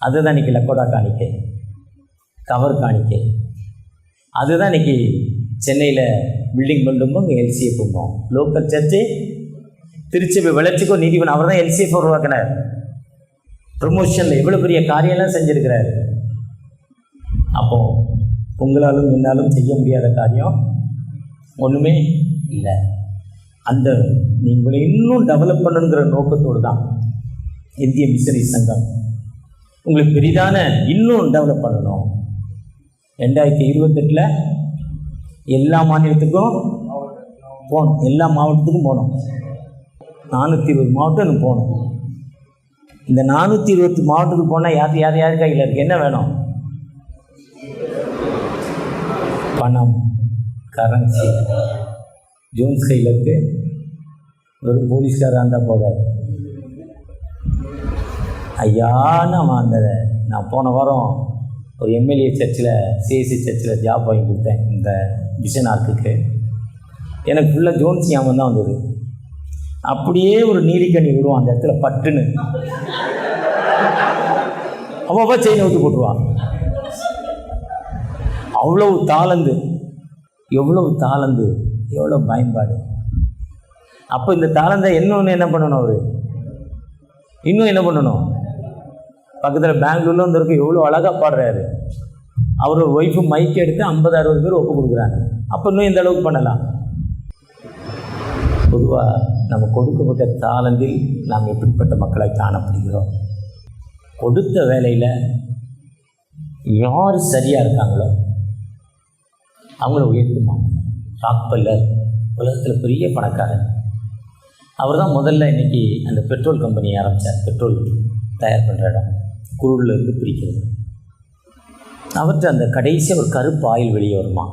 அதுதான் இன்றைக்கி லக்கோடா காணிக்கை, கவர் காணிக்கை. அதுதான் இன்றைக்கி சென்னையில் பில்டிங் பண்ணும்போது இங்கே எல்சிஎஃப் போகும். லோக்கல் சர்ச்சு திருச்சபை வளர்ச்சிக்கும் நீதிபதி அவர் தான் எல்சிஎஃப் உருவாக்கினார். ப்ரொமோஷனில் எவ்வளோ பெரிய காரியம்லாம் செஞ்சுருக்கிறார். அப்போது உங்களாலும் என்னாலும் செய்ய முடியாத காரியம் ஒன்றுமே இல்லை. அந்த நீங்களை இன்னும் டெவலப் பண்ணணுங்கிற நோக்கத்தோடு தான் இந்திய மிஷனரி சங்கம் உங்களுக்கு பெரிதான இன்னும் டெவலப் பண்ணணும். 2028 எல்லா மாநிலத்துக்கும் போகணும், எல்லா மாவட்டத்துக்கும் போகணும். 420 மாவட்டம் போகணும். இந்த 420 மாவட்டத்துக்கு போனால் யார் கையில் இருக்குது? என்ன வேணும்? பணம், கரன்சி. ஜோன்ஸ் கையில் இருக்குது. வெறும் போலீஸ்காராக இருந்தால் போதாது. ஐயா, நான் போன வாரம் ஒரு எம்எல்ஏ சர்ச்சில் சிஎஸ்சி சர்ச்சில் ஜாப் வாங்கி கொடுத்தேன். இந்த மிஷன் ஆர்க்குக்கு எனக்கு ஃபுல்லாக ஜோன்ஸ் ஞாபகம் தான் வந்தது. அப்படியே ஒரு நீலிக்கண்ணி விடுவான் அந்த இடத்துல பட்டுன்னு. அவ்வளோவா செயினை விட்டு போட்டுருவான். அவ்வளவு தாளந்து, எவ்வளவு தாளந்து, எவ்வளோ பயன்பாடு. அப்போ இந்த தாளந்தை இன்னொன்று என்ன பண்ணணும்? அவர் இன்னும் என்ன பண்ணணும்? பக்கத்தில் பெங்களூரில் வந்துருக்கு, எவ்வளோ அழகாக பாடுறாரு. அவர் ஒரு ஒய்ஃபு மைக் எடுத்து 50-60 பேர் ஒப்பு கொடுக்குறாங்க. அப்போ இன்னும் இந்த அளவுக்கு பண்ணலாம். பொதுவாக நம்ம கொடுக்கப்பட்ட தாளந்தில் நாம் எப்படிப்பட்ட மக்களை காணப்படுகிறோம்? கொடுத்த வேலையில் யார் சரியாக இருக்காங்களோ அவங்கள உயர்த்துமா. ராக்பெல்லர் உலகத்தில் பெரிய பணக்காரர். அவர் தான் முதல்ல இன்றைக்கி அந்த பெட்ரோல் கம்பெனி ஆரம்பித்தார். பெட்ரோல் தயார் பண்ணுற இடம் குருளில் இருந்து பிரிக்கிறது. அவர்கிட்ட அந்த கடைசியாக ஒரு கருப்பு ஆயில் வெளியே வருமா,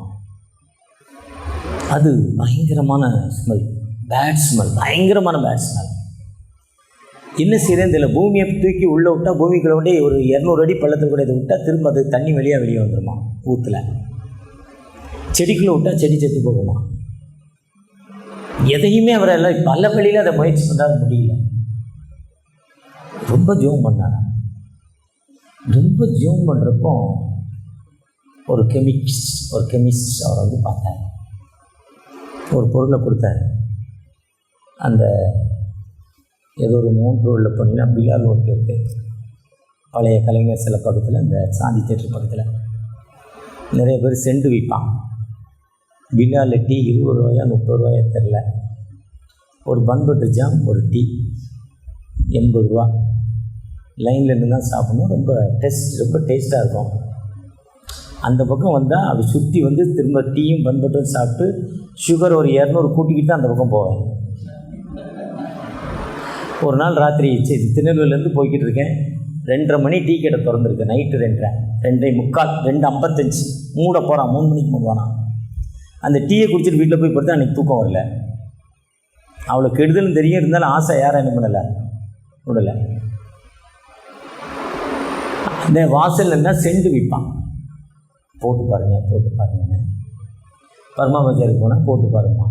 அது பயங்கரமான ஸ்மெல். பேட்ஸ்மேன், பயங்கரமான பேட்ஸ்மேன். என்ன செய்யறேன் தெரியல, பூமியை தூக்கி உள்ளே விட்டால் பூமிக்குள்ள விட்டே ஒரு 200 அடி பள்ளத்தில் கூட இதை விட்டால் திரும்ப அது தண்ணி வெளியே வந்துடுமா ஊற்றுல. செடிக்குள்ளே விட்டால் செடி செத்து போகுமா. எதையுமே அவரெல்லாம் பல வழியில் அதை முயற்சி பண்ணாத முடியல. ரொம்ப ஜோம் பண்ணாங்க. ரொம்ப ஜோம் பண்ணுறப்போ ஒரு கெமிஸ்ட் அவரை வந்து பார்த்தார். ஒரு பொருளை கொடுத்தாரு. அந்த ஏதோ ஒரு மோன் ரோடில் போனீங்கன்னா பிலால் ரோட்டில் இருக்குது, பழைய கலைஞர் சில பக்கத்தில், அந்த சாந்தி தேட்டர் பக்கத்தில் நிறைய பேர் செண்டு விற்பான். பிலால் டீ 20 ரூபாயா 30 ரூபாயா தெரில. ஒரு பன் பட்டர் ஜாம், ஒரு டீ 80 ரூபா. லைனில் இருந்து தான் சாப்பிடணும். ரொம்ப டேஸ்ட்டாக இருக்கும். அந்த பக்கம் வந்தால் அப்படி சுற்றி வந்து திரும்ப டீயும் பன் பட்டரும் சாப்பிட்டு சுகர் ஒரு 200 கூட்டிக்கிட்டு தான் அந்த பக்கம் போவேன். ஒரு நாள் ராத்திரி திருநெல்வேலியிலேருந்து போய்கிட்டு இருக்கேன். 2:30 மணி டீ கடை திறந்துருக்கு. நைட்டு 2:45, 2:55 மூட போகிறான். 3 மணிக்கு மூடுவானா. அந்த டீயை குடிச்சிட்டு வீட்டில் போய் படுத்தா அன்றைக்கி தூக்கம் வரல. அவ்வளோ கெடுதல்னு தெரியும், இருந்தாலும் ஆசை யாரும் என்ன பண்ணலை, விடலை. அந்த வாசலில் இருந்தால் செண்டு விற்பான். போட்டு பாருங்கன்னு பர்மா பஜாருக்கு போனால் போட்டு பாருமா.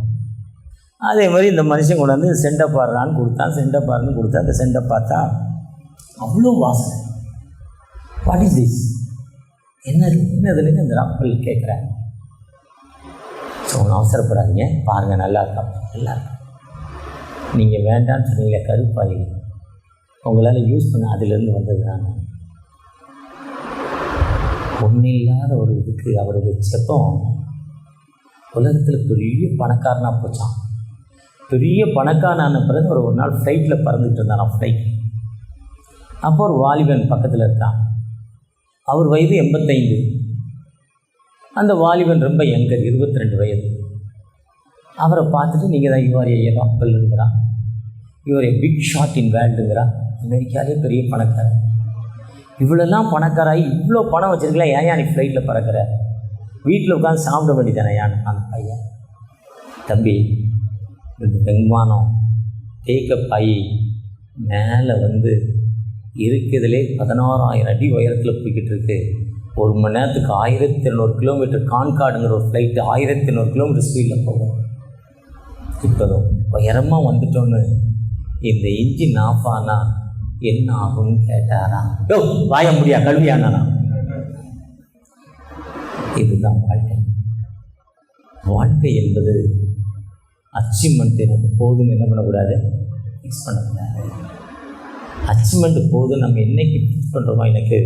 அதே மாதிரி இந்த மனுஷன் கொண்டாந்து செண்டை பாடுறான்னு கொடுத்தான். செண்டை பாருன்னு கொடுத்தா அந்த செண்டை பார்த்தா அவ்வளோ வாசனை. What is this? என்னதுன்னு இந்த ராக்கள் கேட்குறேன். ஸோ ஒன்றும் அவசரப்படாதீங்க, பாருங்கள், நல்லா இருக்கா. நீங்கள் வேண்டான்னு சொன்னீங்களே கருப்பாயி, உங்களால் யூஸ் பண்ண அதிலேருந்து வந்தது தான். ஒன்றும் இல்லாத ஒரு இதுக்கு அவர் வச்சப்போ உலகத்தில் பெரிய பணக்காரனாக போச்சான். பெரிய பணக்காரனான பிறகு ஒரு நாள் ஃப்ளைட்டில் பறந்துட்டு இருந்தான். ஃப்ளைட் அப்போ ஒரு வாலிபன் பக்கத்தில் இருக்கான். அவர் வயது 85. அந்த வாலிபன் ரொம்ப யங்கர், 22 வயது. அவரை பார்த்துட்டு நீங்கள் தான் யுவர் ஏ ராக்வெல்லுங்கிறான், your a big shot in வேர்ல்டுங்கிறான். அமெரிக்காலே பெரிய பணக்காரன். இவ்வளோலாம் பணக்காராகி இவ்வளோ பணம் வச்சுருக்கலாம், ஏன் நீ ஃப்ளைட்டில் பறக்கிற? வீட்டில் உட்காந்து சாப்பிட வேண்டியதானே யான்? அந்த பையன், தம்பி இந்த வெங்மானம் டேக்கப் ஆகி மேலே வந்து இருக்கிறதுலே 16,000 அடி உயரத்தில் போய்கிட்டு இருக்கு. 1 மணி நேரத்துக்கு 1200 கிலோமீட்டர். கான்கார்டுங்கிற ஒரு ஃப்ளைட்டு 1200 கிலோமீட்டர் ஸ்பீடில் போகும். இப்போ உயரமாக வந்துட்டோன்னு இந்த இன்ஜின் ஆஃப் ஆனால் என்ன ஆகும்னு கேட்டாரா? வாய முடியா கல்வியானா? இதுதான் வாழ்க்கை என்பது அச்சீவ்மெண்ட். எனக்கு போதும் என்ன பண்ணக்கூடாது, ஃபிக்ஸ் பண்ணக்கூடாது. அச்சீவ்மெண்ட் போதும் நம்ம என்னைக்கு ஃபிக்ஸ் பண்ணுறோமோ. எனக்கு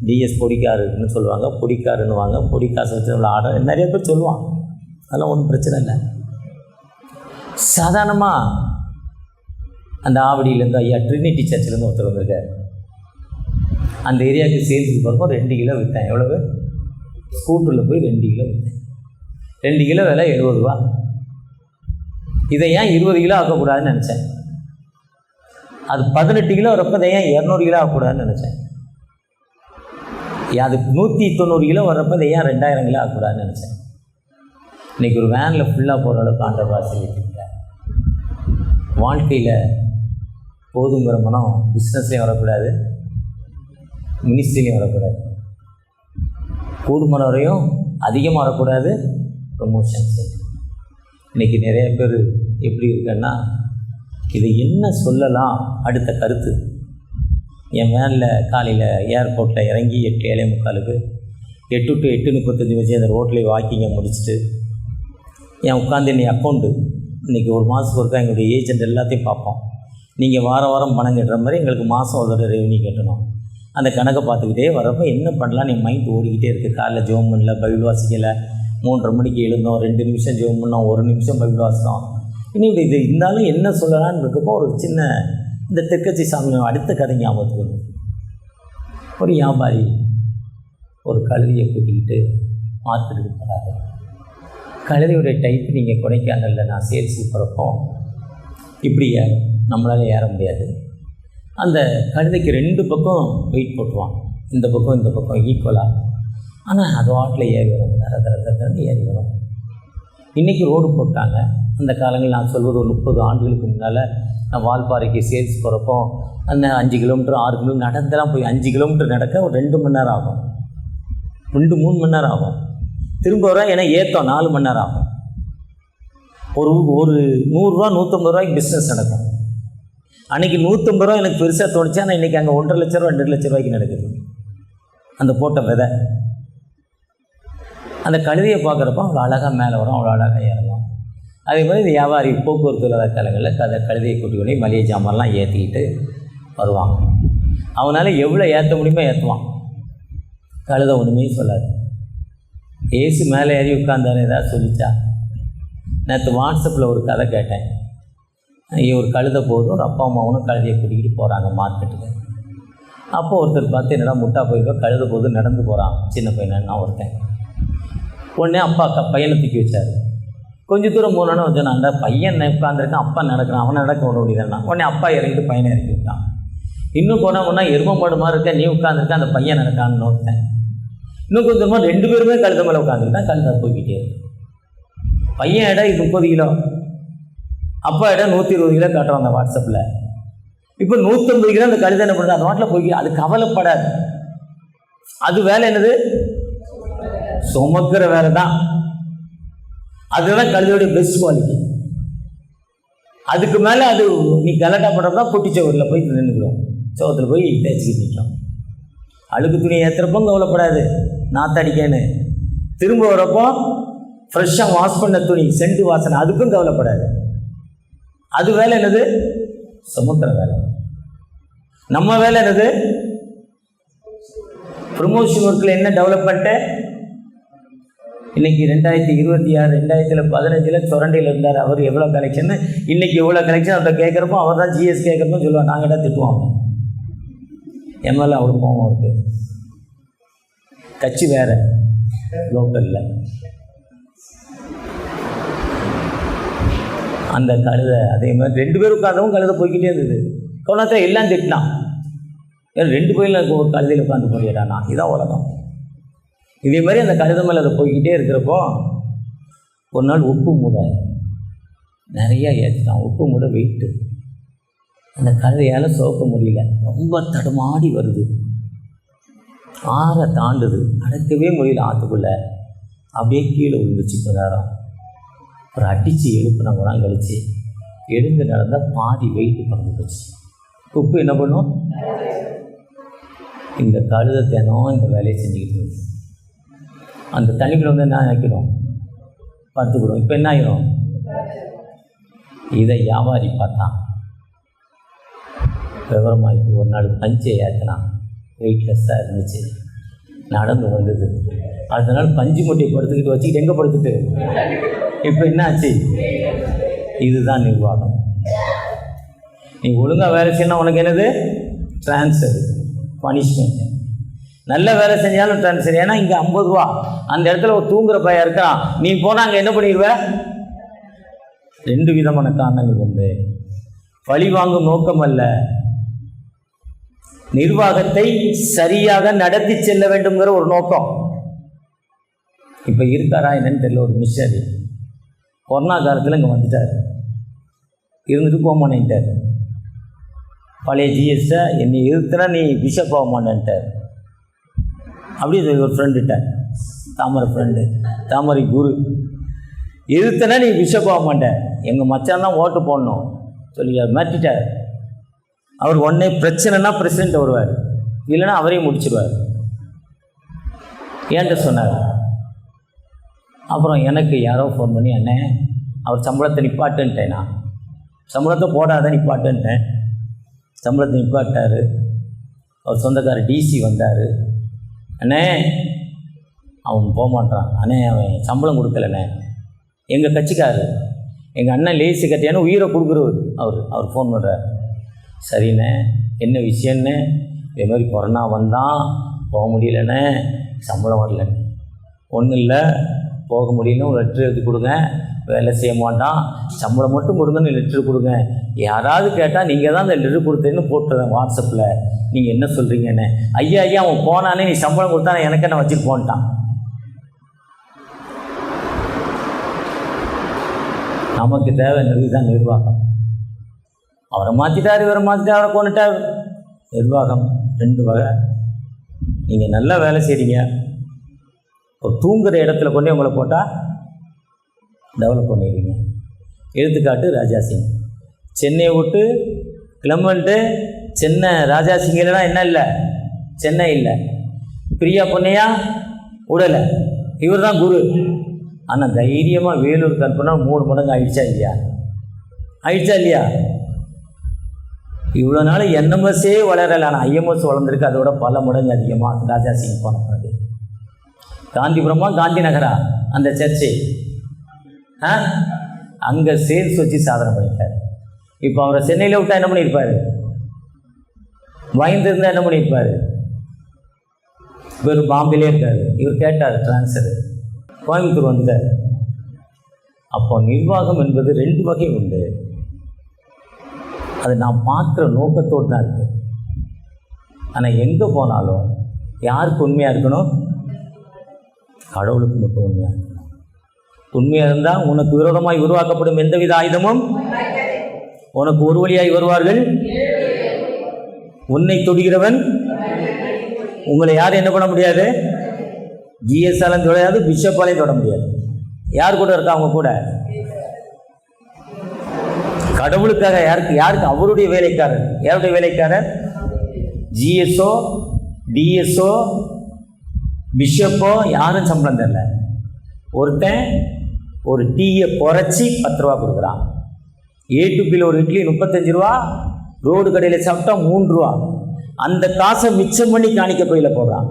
டிஎஸ் பொடிக்காருன்னு சொல்லுவாங்க, பொடிக்காருன்னு வாங்க, பொடிக்காசு வச்சு நம்மளை ஆட நிறைய பேர் சொல்லுவான். அதெல்லாம் ஒன்றும் பிரச்சனை இல்லை. சாதாரணமாக அந்த ஆவடியிலேருந்து ஐயா ட்ரினிட்டி சர்ச்சிலேருந்து ஒருத்தர் வந்திருக்கார். அந்த ஏரியாவுக்கு சேல்ஸுக்கு போகிறப்போ 2 கிலோ விற்றேன். எவ்வளவு? ஸ்கூட்டரில் போய் 2 கிலோ விற்றேன். 2 கிலோ விலை 70 ரூபா. இதை ஏன் 20 கிலோ ஆக்கக்கூடாதுன்னு நினச்சேன். அது 18 கிலோ வரப்போ இதை ஏன் 200 கிலோ ஆகக்கூடாதுன்னு நினச்சேன். அது 190 கிலோ வர்றப்போ இதை ஏன் 2000 கிலோ ஆகக்கூடாதுன்னு நினச்சேன். இன்றைக்கி ஒரு வேனில் ஃபுல்லாக போகிற அளவுக்கு ஆண்டவர் ஆசீர்வதிக்கிறார். வாழ்க்கையில் போதுங்கிற மனம் பிஸ்னஸ்லேயும் வரக்கூடாது, மினிஸ்ட்ரிலையும் வரக்கூடாது. கூடுமான வரையும் அதிகமாக வரக்கூடாது, ப்ரமோஷன்ஸ். இன்றைக்கி நிறைய பேர் எப்படி இருக்குன்னா, இதை என்ன சொல்லலாம் அடுத்த கருத்து. என் வேனில் காலையில் ஏர்போர்ட்டில் இறங்கி 8:45 8 to 8:35 வச்சு அந்த ரோட்லேயே வாக்கிங்கை முடிச்சுட்டு என் உட்காந்து என்னை அக்கௌண்ட்டு இன்றைக்கி ஒரு மாதத்துக்கு ஒருக்கா எங்களுடைய ஏஜென்ட் எல்லாத்தையும் பார்ப்போம். நீங்கள் வாரம் பணம் கட்டுற மாதிரி எங்களுக்கு மாதம் ஒரு தடவை ரெவன்யூ கட்டணும். அந்த கணக்கை பார்த்துக்கிட்டே வரப்போ என்ன பண்ணலாம் என் மைண்ட் ஓடிக்கிட்டே இருக்குது. காலைல ஜோம் பண்ணல, பைபிள் வாசிக்கலை, 3:30 மணிக்கு எழுந்தோம், 2 நிமிஷம் ஜோம் பண்ணோம், 1 நிமிஷம் பைபிள் வாசித்தோம். இன்னும் இது இருந்தாலும் என்ன சொல்லலான்னு இருக்கப்போ ஒரு சின்ன இந்த தெற்கட்சி சாமி அடுத்த கதை ஞாபகத்துக்கு வருது. ஒரு வியாபாரி ஒரு கழுதியை கூட்டிக்கிட்டு மார்க்கெட்டுக்கு போகிறாரு. கழுதியுடைய டைப் நீங்கள் கொடைக்கானலில் நான் சேல்ஸுக்கு போகிறப்போ இப்படி நம்மளால் ஏற முடியாது. அந்த கழுதைக்கு 2 பக்கம் வெயிட் போட்டுருவான், இந்த பக்கம் ஈக்குவலாக. ஆனால் அது வாட்டில் ஏறி வரும், தர ஏறி வரும். இன்றைக்கி ரோடு போட்டாங்க. அந்த காலங்களில் நான் சொல்வது ஒரு 30 ஆண்டுகளுக்கு முன்னால் நான் வால்பாறைக்கு சேல்ஸ் போகிறப்போ அந்த 5 கிலோமீட்டர் 6 கிலோமீட்டர் நடந்தெல்லாம் போய் 5 கிலோமீட்டர் நடக்க ஒரு 2 மணி நேரம் ஆகும், 2-3 மணி நேரம் ஆகும். திரும்ப வர ஏன்னா ஏற்றம் 4 மணி நேரம் ஆகும். ஒரு 100 ரூபா 150 ரூபாய்க்கு பிஸ்னஸ் நடக்கும். அன்றைக்கி 150 ரூபா எனக்கு பெருசாக தோணுச்சு. ஆனால் இன்றைக்கி அங்கே 1.5 லட்ச ரூபா 2 லட்ச ரூபாய்க்கு நடக்குது அந்த போட்ட விதை. அந்த கழுதையை பார்க்குறப்போ அவ்வளோ அழகாக மேலே வரும், அவ்வளோ அழகாக இறங்கும். அதே மாதிரி இந்த வியாபாரி போக்குவரத்து இல்லாத காலங்களில் கழுதையை கூட்டி கொண்டு மளிகை ஜாமான்லாம் ஏற்றிக்கிட்டு வருவாங்க. அவனால் எவ்வளோ ஏற்ற முடியுமோ ஏற்றுவான். கழுதை ஒன்றுமே சொல்லாது. ஏசு மேலே ஏறி உட்காந்தாரு ஏதாவது சொல்லிச்சா? நேற்று வாட்ஸ்அப்பில் ஒரு கதை கேட்டேன். ஒரு கழுதை போதும், ஒரு அப்பா அம்மாவும் கழுதையை கூட்டிக்கிட்டு போகிறாங்க மார்க்கெட்டுக்கு. அப்போ ஒருத்தர் பார்த்து என்னடா முட்டா போயிருக்கோம், கழுதை போது நடந்து போகிறான் சின்ன பையன் நான் ஒருத்தன். உடனே அப்பா பையனை தூக்கி வச்சார். கொஞ்சம் தூரம் போனோன்னு வச்சோம். அந்த பையன் உட்காந்துருக்கான், அப்பா நடக்கிறான், அவனை நடக்க விட முடியுதுன்னா உடனே அப்பா இறங்கிட்டு பையனை இறக்கி விட்டான். இன்னும் போனா எரும மாடு மாதிரி இருக்க, நீ உட்காந்துருக்க, அந்த பையன் நடக்கான்னு ஒருத்தன். இன்னும் கொஞ்சமாக 2 பேருமே கழுத மேலே உட்காந்துருக்கான். கழுதை போய்கிட்டே இருக்கு. பையன் இடம் 30 கிலோ, அப்பா இடம் 120 கிலோ காட்டுறோம் அந்த வாட்ஸ்அப்பில். இப்போ 150 கிலோ அந்த கழுதை என்ன பண்ணுறது? அந்த வாட்டில் போய் அது கவலைப்படாது. அது வேலை என்னது? சுமக்கிற வேலை தான். அதுதான் கழுதையுடைய பெஸ்ட் குவாலிட்டி. அதுக்கு மேலே அது நீ கலட்டா பண்ணுறப்ப குட்டிச்சவரில் போய் நின்றுக்கிறோம், சோகத்தில் போய் தேய்ச்சிக்கிட்டு நிற்கும். அழுக்கு துணி ஏற்றுறப்போ கவலைப்படாது, நாத்தடிக்கன்னு. திரும்ப வரப்போ ஃப்ரெஷ்ஷாக வாஷ் பண்ண துணி சென்ட் வாசனை, அதுக்கும் கவலைப்படாது. அது வேலை என்னது? சுமக்கிற வேலை. நம்ம வேலை என்னது? ப்ரமோஷன் ஒர்க்கில் என்ன டெவலப்மெண்ட்டு? இன்றைக்கி 2026 2015 சுரண்டையில் இருந்தார். அவர் எவ்வளோ கலெக்ஷன், இன்றைக்கி எவ்வளோ கலெக்ஷன் அவர்கிட்ட கேட்குறப்போ அவர் தான் ஜிஎஸ் கேட்குறப்போ சொல்லுவாங்க, நாங்கள் தான் திட்டுவாங்க. எம்எல்ஏ அவருக்கு கோவம் இருக்குது. கட்சி வேறு, லோக்கலில். அந்த கழுதை அதே மாதிரி 2 பேர் உட்காந்தவும் கழுதை போய்கிட்டே இருந்தது. கொண்டாத்த எல்லாம் திட்டினான். 2 பேரில் ஒரு கழுதையில் உட்காந்து போறியடானா, இதுதான் உலகம். இதே மாதிரி அந்த கழுதை மேலே அதை போய்கிட்டே இருக்கிறப்போ ஒரு நாள் உப்பு மூடை நிறையா ஏற்றிட்டான். உப்பு மூடை வெயிட்டு அந்த கழுதையால் சோக்க முடியல, ரொம்ப தடுமாடி வருது. ஆறை தாண்டுது, அடக்கவே முடியல. ஆற்றுக்குள்ளே அப்படியே கீழே விழுந்துச்சு. கொஞ்ச நேரம் ஒரு அடித்து எழுப்புனா கூட கழிச்சு எழுந்து நடந்தால் பாதி வெயிட்டு பறந்து போச்சு. உப்பு என்ன பண்ணும்? இந்த கழுதை தினம் இந்த வேலையை செஞ்சுக்கிட்டு இருந்துச்சு. அந்த தண்ணிக்குள்ள வந்து என்ன நினைக்கணும்? படுத்துக்கிடும். இப்போ என்ன ஆகிடும்? இதை வியாபாரி பார்த்தான், விவரமாயிட்டு ஒரு நாள் பஞ்சை ஏற்றினான். வெயிட்லெஸ்ஸாக இருந்துச்சு, நடந்து வந்தது. அடுத்த நாள் பஞ்சு மூட்டையை படுத்துக்கிட்டு வச்சுக்கிட்டு எங்கே படுத்துட்டு இப்போ என்ன ஆச்சு? இதுதான் நிர்வாகம். நீ ஒழுங்காக வேலை செய்யணும், உனக்கு என்னது? Transfer, punishment. நல்ல வேலை செஞ்சாலும் ட்ரான்ஸ்ஃபர். ஏன்னா இங்கே 50 ரூபா, அந்த இடத்துல ஒரு தூங்குற பையன் இருக்கான், நீ போனால் அங்கே என்ன பண்ணிடுவ? 2 விதமான காரணங்கள் உண்டு. பழி வாங்கும் நோக்கம் அல்ல, நிர்வாகத்தை சரியாக நடத்தி செல்ல வேண்டும்ங்கிற ஒரு நோக்கம். இப்போ இருக்காரா என்னன்னு தெரியல, ஒரு மிஷனரி கொரோனா காலத்தில் இங்கே வந்துட்டார், இருந்துட்டு போமானேன்ட்டார். பழைய ஜிஎஸ்ட்டை என்னை எதிர்த்துனா நீ பிஷப் ஆகமானேன்ட்டார். அப்படியே ஒரு ஃப்ரெண்டுட்டார், தாமரை ஃப்ரெண்டு, தாமரை குரு. எதிர்த்தனா நீ பிஷப் ஆக மாட்டேன், எங்கள் மச்சான் தான் ஓட்டு போடணும் சொல்லி மாற்றிட்டார். அவர் ஒன்றே பிரச்சனைனா பிரசிடெண்ட் வருவார், இல்லைன்னா அவரையும் முடிச்சிடுவார். ஏன்ட்ட சொன்னார். அப்புறம் எனக்கு யாரோ ஃபோன் பண்ணி, அண்ணே அவர் சம்பளத்தை நிப்பாட்டுன்ட்டேன். நான் சம்பளத்தை போடாத நிப்பாட்டுன்ட்டேன். சம்பளத்தை நிப்பாட்டார். அவர் சொந்தக்காரர் டிசி வந்தார். அண்ணே அவன் போக மாட்டான், அண்ணே அவன் சம்பளம் கொடுக்கலண்ணே. எங்கள் கட்சிக்காரர், எங்கள் அண்ணன் லேசி கட்டியானு உயிரை கொடுக்குறவர். அவர் ஃபோன் பண்ணுறார். சரிண்ணே என்ன விஷயம்னு? இதே மாதிரி கொரோனா வந்தான், போக முடியலண்ணே, சம்பளம் வரலண்ணே. ஒன்றும் இல்லை, போக முடியலன்னு ஒரு லெட்ரு எழுதி கொடுங்க, வேலை செய்ய மாட்டான், சம்பளம் மட்டும் கொடுங்கன்னு லெட்ரு கொடுங்க. யாராவது கேட்டால் நீங்கள் தான் அந்த லெட்ரு கொடுத்தேன்னு போட்டுறேன் வாட்ஸ்அப்பில், நீங்கள் என்ன சொல்கிறீங்கண்ணே? ஐயா அவன் போனானே, நீ சம்பளம் கொடுத்தானே, எனக்கு என்ன வச்சுட்டு போன்ட்டான். நமக்கு தேவைன்றது தான் நிர்வாகம். அவரை மாற்றிட்டார், இவரை மாற்றிட்டார், அவரை கொண்டுட்டார். நிர்வாகம் 2 வகை. நீங்கள் நல்லா வேலை செய்கிறீங்க, ஒரு தூங்குகிற இடத்துல கொண்டே உங்களை போட்டால் டெவலப் பண்ணிடுவீங்க. எடுத்துக்காட்டு ராஜா சிங். சென்னையை விட்டு கிளம்பன்ட்டு சென்னை ராஜா சிங் இல்லைனா என்ன இல்லை, சென்னை இல்லை. பிரியா பொன்னையா விடலை, இவர் தான் குரு. ஆனால் தைரியமாக வேலூர் கற்பனா 3 மடங்கு ஆயிடுச்சா இல்லையா? ஆயிடுச்சா இல்லையா? இவ்வளோ நாள் என்எம்எஸ்ஸே வளரலை, ஆனால் ஐஎம்எஸ் வளர்ந்துருக்கு அதோட பல மடங்கு அதிகமாக. ராஜா சிங் போன பிறகு காந்திபுரமா காந்தி நகரா அந்த சர்ச்சு, அங்கே சேல்ஸ் வச்சு சாதனை பண்ணிட்டார். இப்போ அவரை சென்னையில் விட்டால் என்ன பண்ணியிருப்பார்? வாய்ந்திருந்தால் என்ன பண்ணியிருப்பார்? இவர் பாம்பேலே இருக்கார். இவர் கேட்டார் ட்ரான்ஸ்ஃபர், கோயம்புத்தூர் வந்துட்டார். அப்போ நிர்வாகம் என்பது 2 வகை உண்டு. அது நான் பார்க்குற நோக்கத்தோடு தான் இருக்குது. ஆனால் எங்கே போனாலும் யாருக்கு உண்மையாக இருக்கணும்? கடவுளுக்கு மட்டும் உண்மையாக இருக்கணும். உண்மையாக இருந்தால் உனக்கு விரோதமாய் உருவாக்கப்படும் எந்தவித ஆயுதமும் உனக்கு ஒரு வழியாய் வருவார்கள். உன்னை தொடுகிறவன் உங்களை யாரும் என்ன பண்ண முடியாது? ஜிஎஸ்ஆலும் தொடாது, பிஷப்பாலையும் தொட முடியாது. யார் கூட இருக்கா? அவங்க கூட கடவுளுக்காக. யாருக்கு? அவருடைய வேலைக்காரர். யாருடைய வேலைக்காரர்? ஜிஎஸ்ஓ டிஎஸ்ஓ பிஷப்போ யாரும் சம்பளம் தரல. ஒருத்தன் ஒரு டீயை குறைச்சி 10 ரூபா கொடுக்குறான். A2Bயில் ஒரு இட்லி 35 ரூபா, ரோடு கடையில் சாப்பிட்டா 3 ரூபா. அந்த காசை மிச்சம் பண்ணி காணிக்க பையில போடுறான்.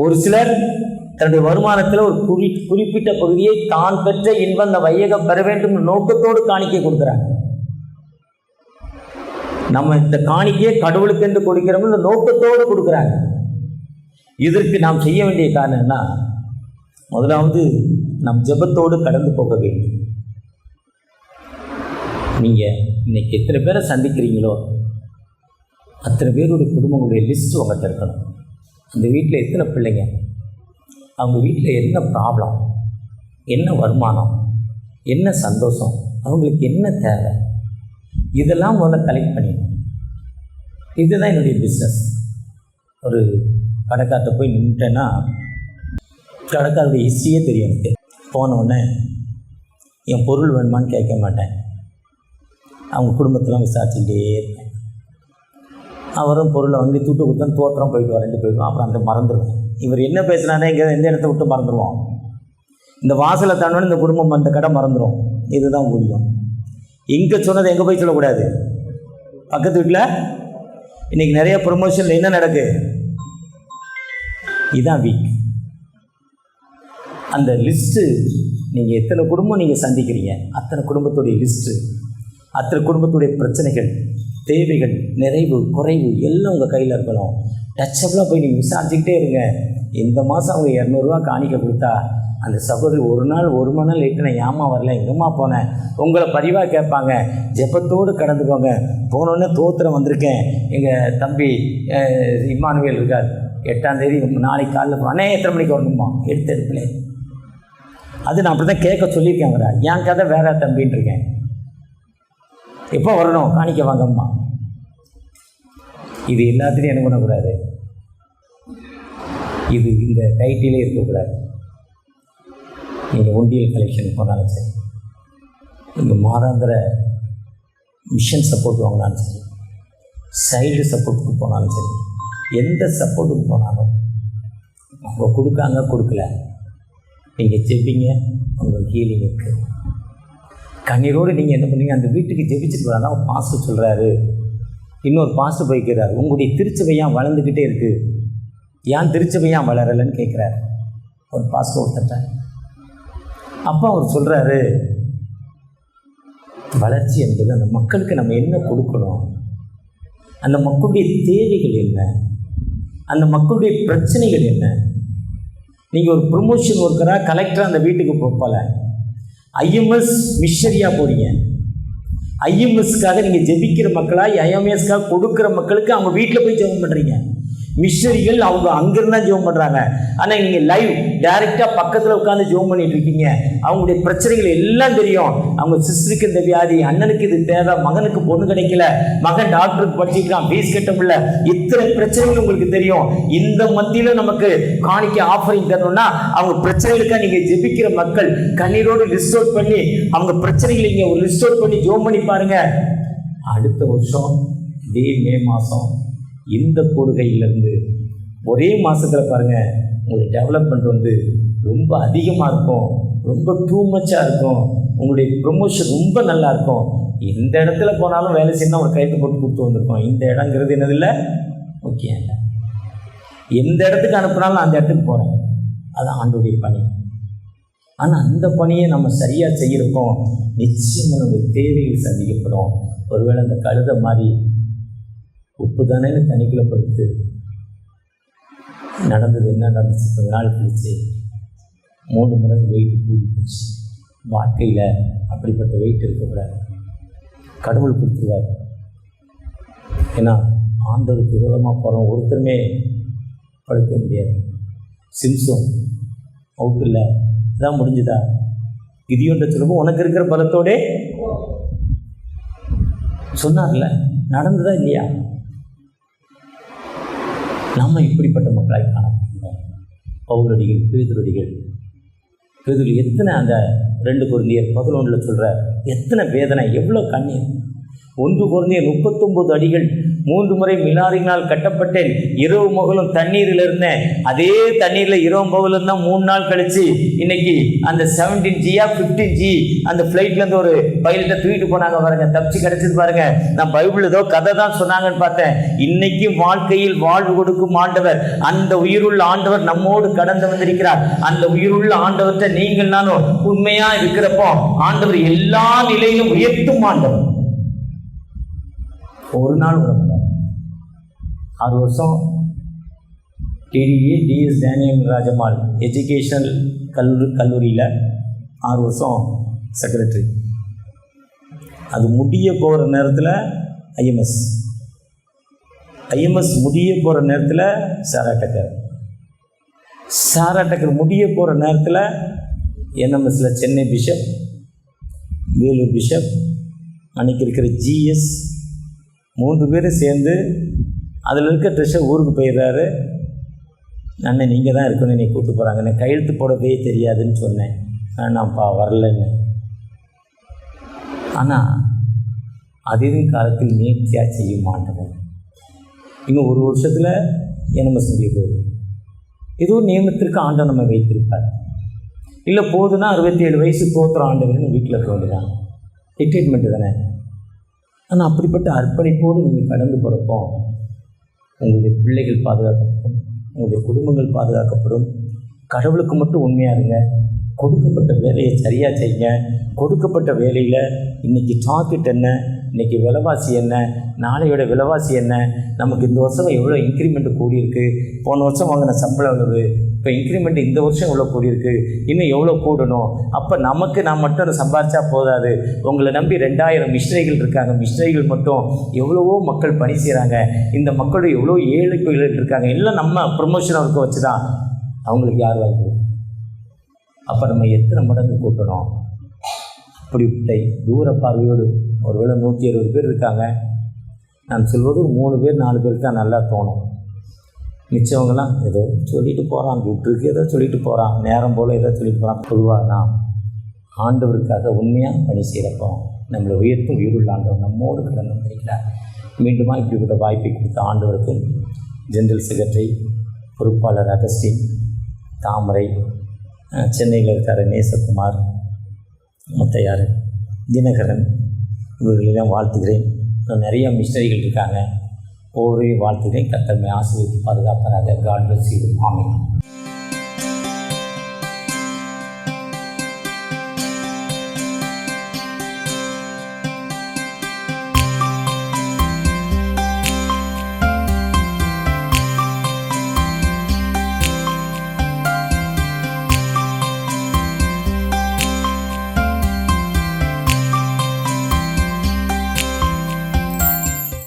ஒரு சிலர் தன்னுடைய வருமானத்தில் ஒரு குறிப்பிட்ட பகுதியை தான் பெற்ற இன்பம் அந்த வையகம் பெற வேண்டும் நோக்கத்தோடு காணிக்கை கொடுக்குறாங்க. நம்ம இந்த காணிக்கையை கடவுளுக்கு என்று கொடுக்கிறோம் இந்த நோக்கத்தோடு கொடுக்குறாங்க. இதற்கு நாம் செய்ய வேண்டிய காரணம் என்ன? முதலாவது நம் ஜெபத்தோடு கடந்து போக வேண்டும். நீங்கள் இன்னைக்கு எத்தனை பேரை சந்திக்கிறீங்களோ அத்தனை பேருடைய குடும்பங்களுடைய லிஸ்ட் உங்கள்கிட்ட இருக்கணும். அந்த வீட்டில் எத்தனை பிள்ளைங்க, அவங்க வீட்டில் என்ன ப்ராப்ளம், என்ன வருமானம், என்ன சந்தோஷம், அவங்களுக்கு என்ன தேவை, இதெல்லாம் முதல்ல கலெக்ட் பண்ணிடணும். இதுதான் என்னுடைய பிஸ்னஸ். ஒரு கடைக்கார்ட்ட போய் நின்றுட்டேன்னா கடைக்காருடைய ஹிஸ்ட்ரியே தெரியும் எனக்கு. போனவுடனே என் பொருள் வேணுமான்னு கேட்க மாட்டேன், அவங்க குடும்பத்தெல்லாம் விசாரிச்சுக்கிட்டே இருப்பேன். அவரும் பொருளை வாங்கி தூட்டு கொடுத்தா தோத்திரம் போயிட்டு வரேன்ட்டு போயிடுவோம். அப்புறம் அந்த மறந்துடுவோம். இவர் என்ன பேசுனானே இங்கே எந்த இடத்த விட்டு மறந்துடுவோம். இந்த வாசலை தாண்டோன்னு இந்த குடும்பம் அந்த கடை மறந்துடும். இதுதான் ஊழியம். இங்கே சொன்னது எங்கே போய் சொல்லக்கூடாது. பக்கத்து வீட்டில் இன்றைக்கி நிறைய ப்ரொமோஷனில் என்ன நடக்கு? இதுதான் வீக். அந்த லிஸ்ட்டு நீங்கள் எத்தனை குடும்பம் நீங்கள் சந்திக்கிறீங்க, அத்தனை குடும்பத்துடைய லிஸ்ட்டு, அத்தனை குடும்பத்துடைய பிரச்சனைகள், தேவைகள், நிறைவு, குறைவு எல்லாம் உங்கள் கையில் இருக்கணும். டச்சபிளாக போய் நீங்கள் விசாரிச்சுக்கிட்டே இருங்க. இந்த மாதம் அவங்க 200 ரூபா காணிக்க கொடுத்தா அந்த சகோதரி ஒரு மணி நேரம் லேட்டு நான் ஏமா வரல, எங்கேம்மா போனேன், உங்களை பதிவாக கேட்பாங்க. ஜெபத்தோடு கடந்துக்கோங்க. போனோடனே தோத்திரம் வந்திருக்கேன், எங்கள் தம்பி இம்மானுவேல் இருக்கார், 8ஆம் தேதி நாளைக்கு காலையில் போனே, எத்தனை மணிக்கு வரணுமா? எடுப்பில். அது நான் அப்படி தான் கேட்க சொல்லியிருக்கேன். அவரை என் கதை வேற தம்பின்னு இருக்கேன். எப்போ வரணும்? காணிக்க வாங்கம்மா. இது எல்லாத்துலேயும் என்ன பண்ணக்கூடாது, இது இந்த டைட்டிலே இருக்கக்கூடாது. நீங்கள் ஒண்டியல் கலெக்ஷன் போனாலும் சரி, நீங்கள் மாதாந்திர மிஷன் சப்போர்ட் வாங்கினாலும் சரி, சைல்டு சப்போர்ட்டுக்கு போனாலும் சரி, எந்த சப்போர்ட்டுக்கு போனாலும் அவங்க கொடுக்காங்க கொடுக்கல, நீங்கள் ஜெபிங்க, உங்களுக்கு ஹீலிங் இருக்குது. கண்ணீரோடு நீங்கள் என்ன பண்ணுறீங்க, அந்த வீட்டுக்கு ஜெபிச்சுட்டு வராங்க. ஒரு பாஸ்டர் சொல்கிறாரு, இன்னொரு பாஸ்டர் போய்க்கிறார், உங்களுடைய திருச்சபை ஏன் வளர்ந்துக்கிட்டே இருக்குது, ஏன் திருச்சபை ஏன் வளரலைன்னு கேட்குறாரு ஒரு பாஸ்டர் ஒருத்தட்ட. அப்போ அவர் சொல்கிறாரு, வளர்ச்சி என்பது அந்த மக்களுக்கு நம்ம என்ன கொடுக்கணும், அந்த மக்களுடைய தேவைகள் என்ன, அந்த மக்களுடைய பிரச்சனைகள் என்ன. நீங்கள் ஒரு ப்ரொமோஷன் ஒர்க்கராக கலெக்டராக அந்த வீட்டுக்கு போகல, ஐஎம்எஸ் மிஷனரியாக போகிறீங்க. ஐஎம்எஸ்க்காக நீங்கள் ஜெபிக்கிற மக்களாக, ஐஎம்எஸ்க்காக கொடுக்குற மக்களுக்கு அவங்க வீட்டில் போய் ஜெபம் பண்ணுறீங்க. மிஷனரிகள் அவங்க அங்கிருந்தா ஜெபம் பண்றாங்க. ஆனா நீங்க லைவ் டைரக்டா பக்கத்துல உட்காந்து ஜெபம் பண்ணிட்டு இருக்கீங்க. அவங்களுடைய பிரச்சனைகள் எல்லாம் தெரியும். அவங்க சிஸ்டருக்கு இந்த வியாதி, அண்ணனுக்கு இது தேவை, மகனுக்கு பொண்ணு கிடைக்கல, மகன் டாக்டருக்கு படிச்சிருக்கான், ஃபீஸ் கட்ட முடியல, இத்தனை பிரச்சனைகள் உங்களுக்கு தெரியும். இந்த மத்தியில நமக்கு காணிக்க ஆஃபரிங் தரணும்னா அவங்க பிரச்சனைகளுக்காக நீங்க ஜெபிக்கிற மக்கள் கண்ணீரோடு லிஸ்ட் அவுட் பண்ணி அவங்க பிரச்சனைகளை நீங்க ஒரு லிஸ்ட் அவுட் பண்ணி ஜெபம் பண்ணி பாருங்க. அடுத்த வருஷம் இதே மே மாதம் இந்த கூடுகையிலிருந்து ஒரே மாதத்தில் பாருங்கள் உங்களுடைய டெவலப்மெண்ட் வந்து ரொம்ப அதிகமாக இருக்கும், ரொம்ப டூ மச்சாக இருக்கும், உங்களுடைய ப்ரொமோஷன் ரொம்ப நல்லா இருக்கும். எந்த இடத்துல போனாலும் வேலை செய்யணும் ஒரு கைத்து போட்டு கொடுத்து வந்திருக்கோம். இந்த இடங்கிறது என்னதில்லை முக்கியம் இல்லை. எந்த இடத்துக்கு அனுப்புனாலும் அந்த இடத்துக்கு போகிறேன், அது ஆண்டோடைய பணி. ஆனால் அந்த பணியை நம்ம சரியாக செய்யிருக்கோம், நிச்சயமாக நம்ம தேவைகள் சந்திக்கப்படும். ஒருவேளை அந்த கழுதை மாதிரி உப்பு தானே தனிக்குள்ள படுத்து நடந்தது என்ன நடந்துச்சு, கொஞ்ச நாள் கழிச்சு 3 மடங்கு வெயிட் கூடி போச்சு. வாழ்க்கையில் அப்படிப்பட்ட வெயிட் இருக்கக்கூடாது, கடவுள் கொடுத்துருவார். ஏன்னா ஆண்டவருக்கு விரோதமாக போகிறோம் ஒருத்தருமே படுக்க முடியாது. சிம்சோன் அவுட் இல்லை, இதான் முடிஞ்சுதா? கிதியோன்ட்ட சொல்லும்போது உனக்கு இருக்கிற பலத்தோடே சொன்னார்ல, நடந்ததா இல்லையா? நம்ம இப்படிப்பட்ட மக்களாய் காணப்படுகிறோம். பவுலடிகள், பேதுருடிகள், எத்தனை அந்த 2 கொரிந்தியர் 11 சொல்கிற எத்தனை வேதனை, எவ்வளோ கண்ணீர். 1 கொரிந்தியர் 39 அடிகள் 3 முறை மிலாரினால் கட்டப்பட்டேன், இரவு பகலும் தண்ணீரில் இருந்தேன். அதே தண்ணீரில் இரவு பகலும் தான் 3 நாள் கழிச்சு இன்னைக்கு அந்த 17G 15G அந்த ஃப்ளைட்லேருந்து ஒரு பைலட்டை தூக்கிட்டு போனாங்க பாருங்க, தப்பிச்சு கிடைச்சது பாருங்க. நான் பைபிள் ஏதோ கதை தான் சொன்னாங்கன்னு பார்த்தேன். இன்னைக்கும் வாழ்க்கையில் வாழ்வு கொடுக்கும் ஆண்டவர், அந்த உயிருள்ள ஆண்டவர் நம்மோடு கடந்து வந்திருக்கிறார். அந்த உயிருள்ள ஆண்டவர்கிட்ட நீங்கள் நானும் உண்மையா இருக்கிறப்போ ஆண்டவர் எல்லா நிலையிலும் உயர்த்தும் ஆண்டவர். ஒரு நாள் விட 6 வருஷம் டிடிஏ டிஎஸ் டேனியல் ராஜமால் எஜுகேஷனல் கல்லூரியில் 6 வருஷம் செக்ரட்டரி. அது முடிய போகிற நேரத்தில் ஐஎம்எஸ் முடிய போகிற நேரத்தில் சாரா டக்கர் முடிய போகிற நேரத்தில் என்எம்எஸில் சென்னை பிஷப், வேலூர் பிஷப், அன்றைக்கி இருக்கிற ஜிஎஸ் 3 பேரும் சேர்ந்து அதில் இருக்க ட்ரெஷர் ஊருக்கு போயிடுறாரு. அண்ணன் நீங்கள் தான் இருக்கணும், என்னை கூப்பிட்டு போகிறாங்க, எனக்கு கையெழுத்து போடவே தெரியாதுன்னு சொன்னேன், நான்ப்பா வரலன்னு. ஆனால் அதிரும் காலத்தில் நேர்த்தியாக செய்ய மாட்டோம். இன்னும் 1 வருஷத்தில் நம்ம செய்ய போகுது. ஏதோ நியமத்திற்கு ஆண்டவர் நம்ம வைத்திருப்பார். இல்லை போதுன்னா 67 வயசு தோற்றுற ஆண்டவர்னு வீட்டில் இருக்க வேண்டியதான், ரிட்டைர்மெண்ட்டு தானே. ஆனால் அப்படிப்பட்ட அர்ப்பணிப்போடு நீங்கள் கடந்து போகிறப்போ உங்களுடைய பிள்ளைகள் பாதுகாக்கப்படும், உங்களுடைய குடும்பங்கள் பாதுகாக்கப்படும். கடவுளுக்கு மட்டும் உண்மையாக இருங்க. கொடுக்கப்பட்ட வேலையை சரியாக செய்யுங்க. கொடுக்கப்பட்ட வேலையில் இன்றைக்கி டார்கெட் என்ன, இன்றைக்கி விலைவாசி என்ன, நாளையோட விலைவாசி என்ன, நமக்கு இந்த வருஷம் எவ்வளோ இன்க்ரிமெண்ட் கூடியிருக்கு, போன வருஷம் வாங்கின சம்பளம் எவ்வளவு, இப்போ இன்க்ரிமெண்ட் இந்த வருஷம் எவ்வளோ கூடியிருக்கு, இன்னும் எவ்வளோ கூடணும். அப்போ நமக்கு நான் மட்டும் சம்பாதிச்சா போதாது. உங்களை நம்பி 2000 மிஷனரிகள் இருக்காங்க. மிஷனரிகள் மட்டும் எவ்வளவோ மக்கள் பணி செய்கிறாங்க. இந்த மக்களோட எவ்வளோ ஏழை பிள்ளைகள் இருக்காங்க. எல்லாம் நம்ம ப்ரொமோஷன் ஒர்க்கை வச்சு தான் அவங்களுக்கு யார் வாய்ப்பு. அப்போ நம்ம எத்தனை மடங்கு கூட்டணும். அப்படிப்பட்ட தூர பார்வையோடு ஒருவேளை 160 பேர் இருக்காங்க. நான் சொல்வது 3 பேர் 4 பேருக்கு தான் நல்லா தோணும். மிச்சவங்களாம் ஏதோ சொல்லிட்டு போகிறான், கூப்பிட்டுருக்கு ஏதோ சொல்லிட்டு போகிறான், நேரம் போல் ஏதோ சொல்லிட்டு போகிறான். பொதுவாக நான் ஆண்டவருக்காக உண்மையாக பணி செய்கிறப்போ நம்மளை உயர்த்தும் உயிருள்ள ஆண்டவர் நம்மோடு கடந்து வந்திருக்கிறார். மீண்டுமா இப்படிப்பட்ட வாய்ப்பை கொடுத்த ஆண்டவருக்கும், ஜெனரல் செக்ரட்டரி பொறுப்பாளர் அகஸ்டின், தாமரை, சென்னையில் இருக்கிற நேசகுமார், முத்தையார், தினகரன், இவர்களெல்லாம் வாழ்த்துகிறேன். நிறைய மிஷனரிகள் இருக்காங்க, ஒவ்வொரு வாழ்த்துகிறேன். கர்த்தர் ஆசீர்வதித்து பாதுகாப்பாராக. God bless you. ஆமென்.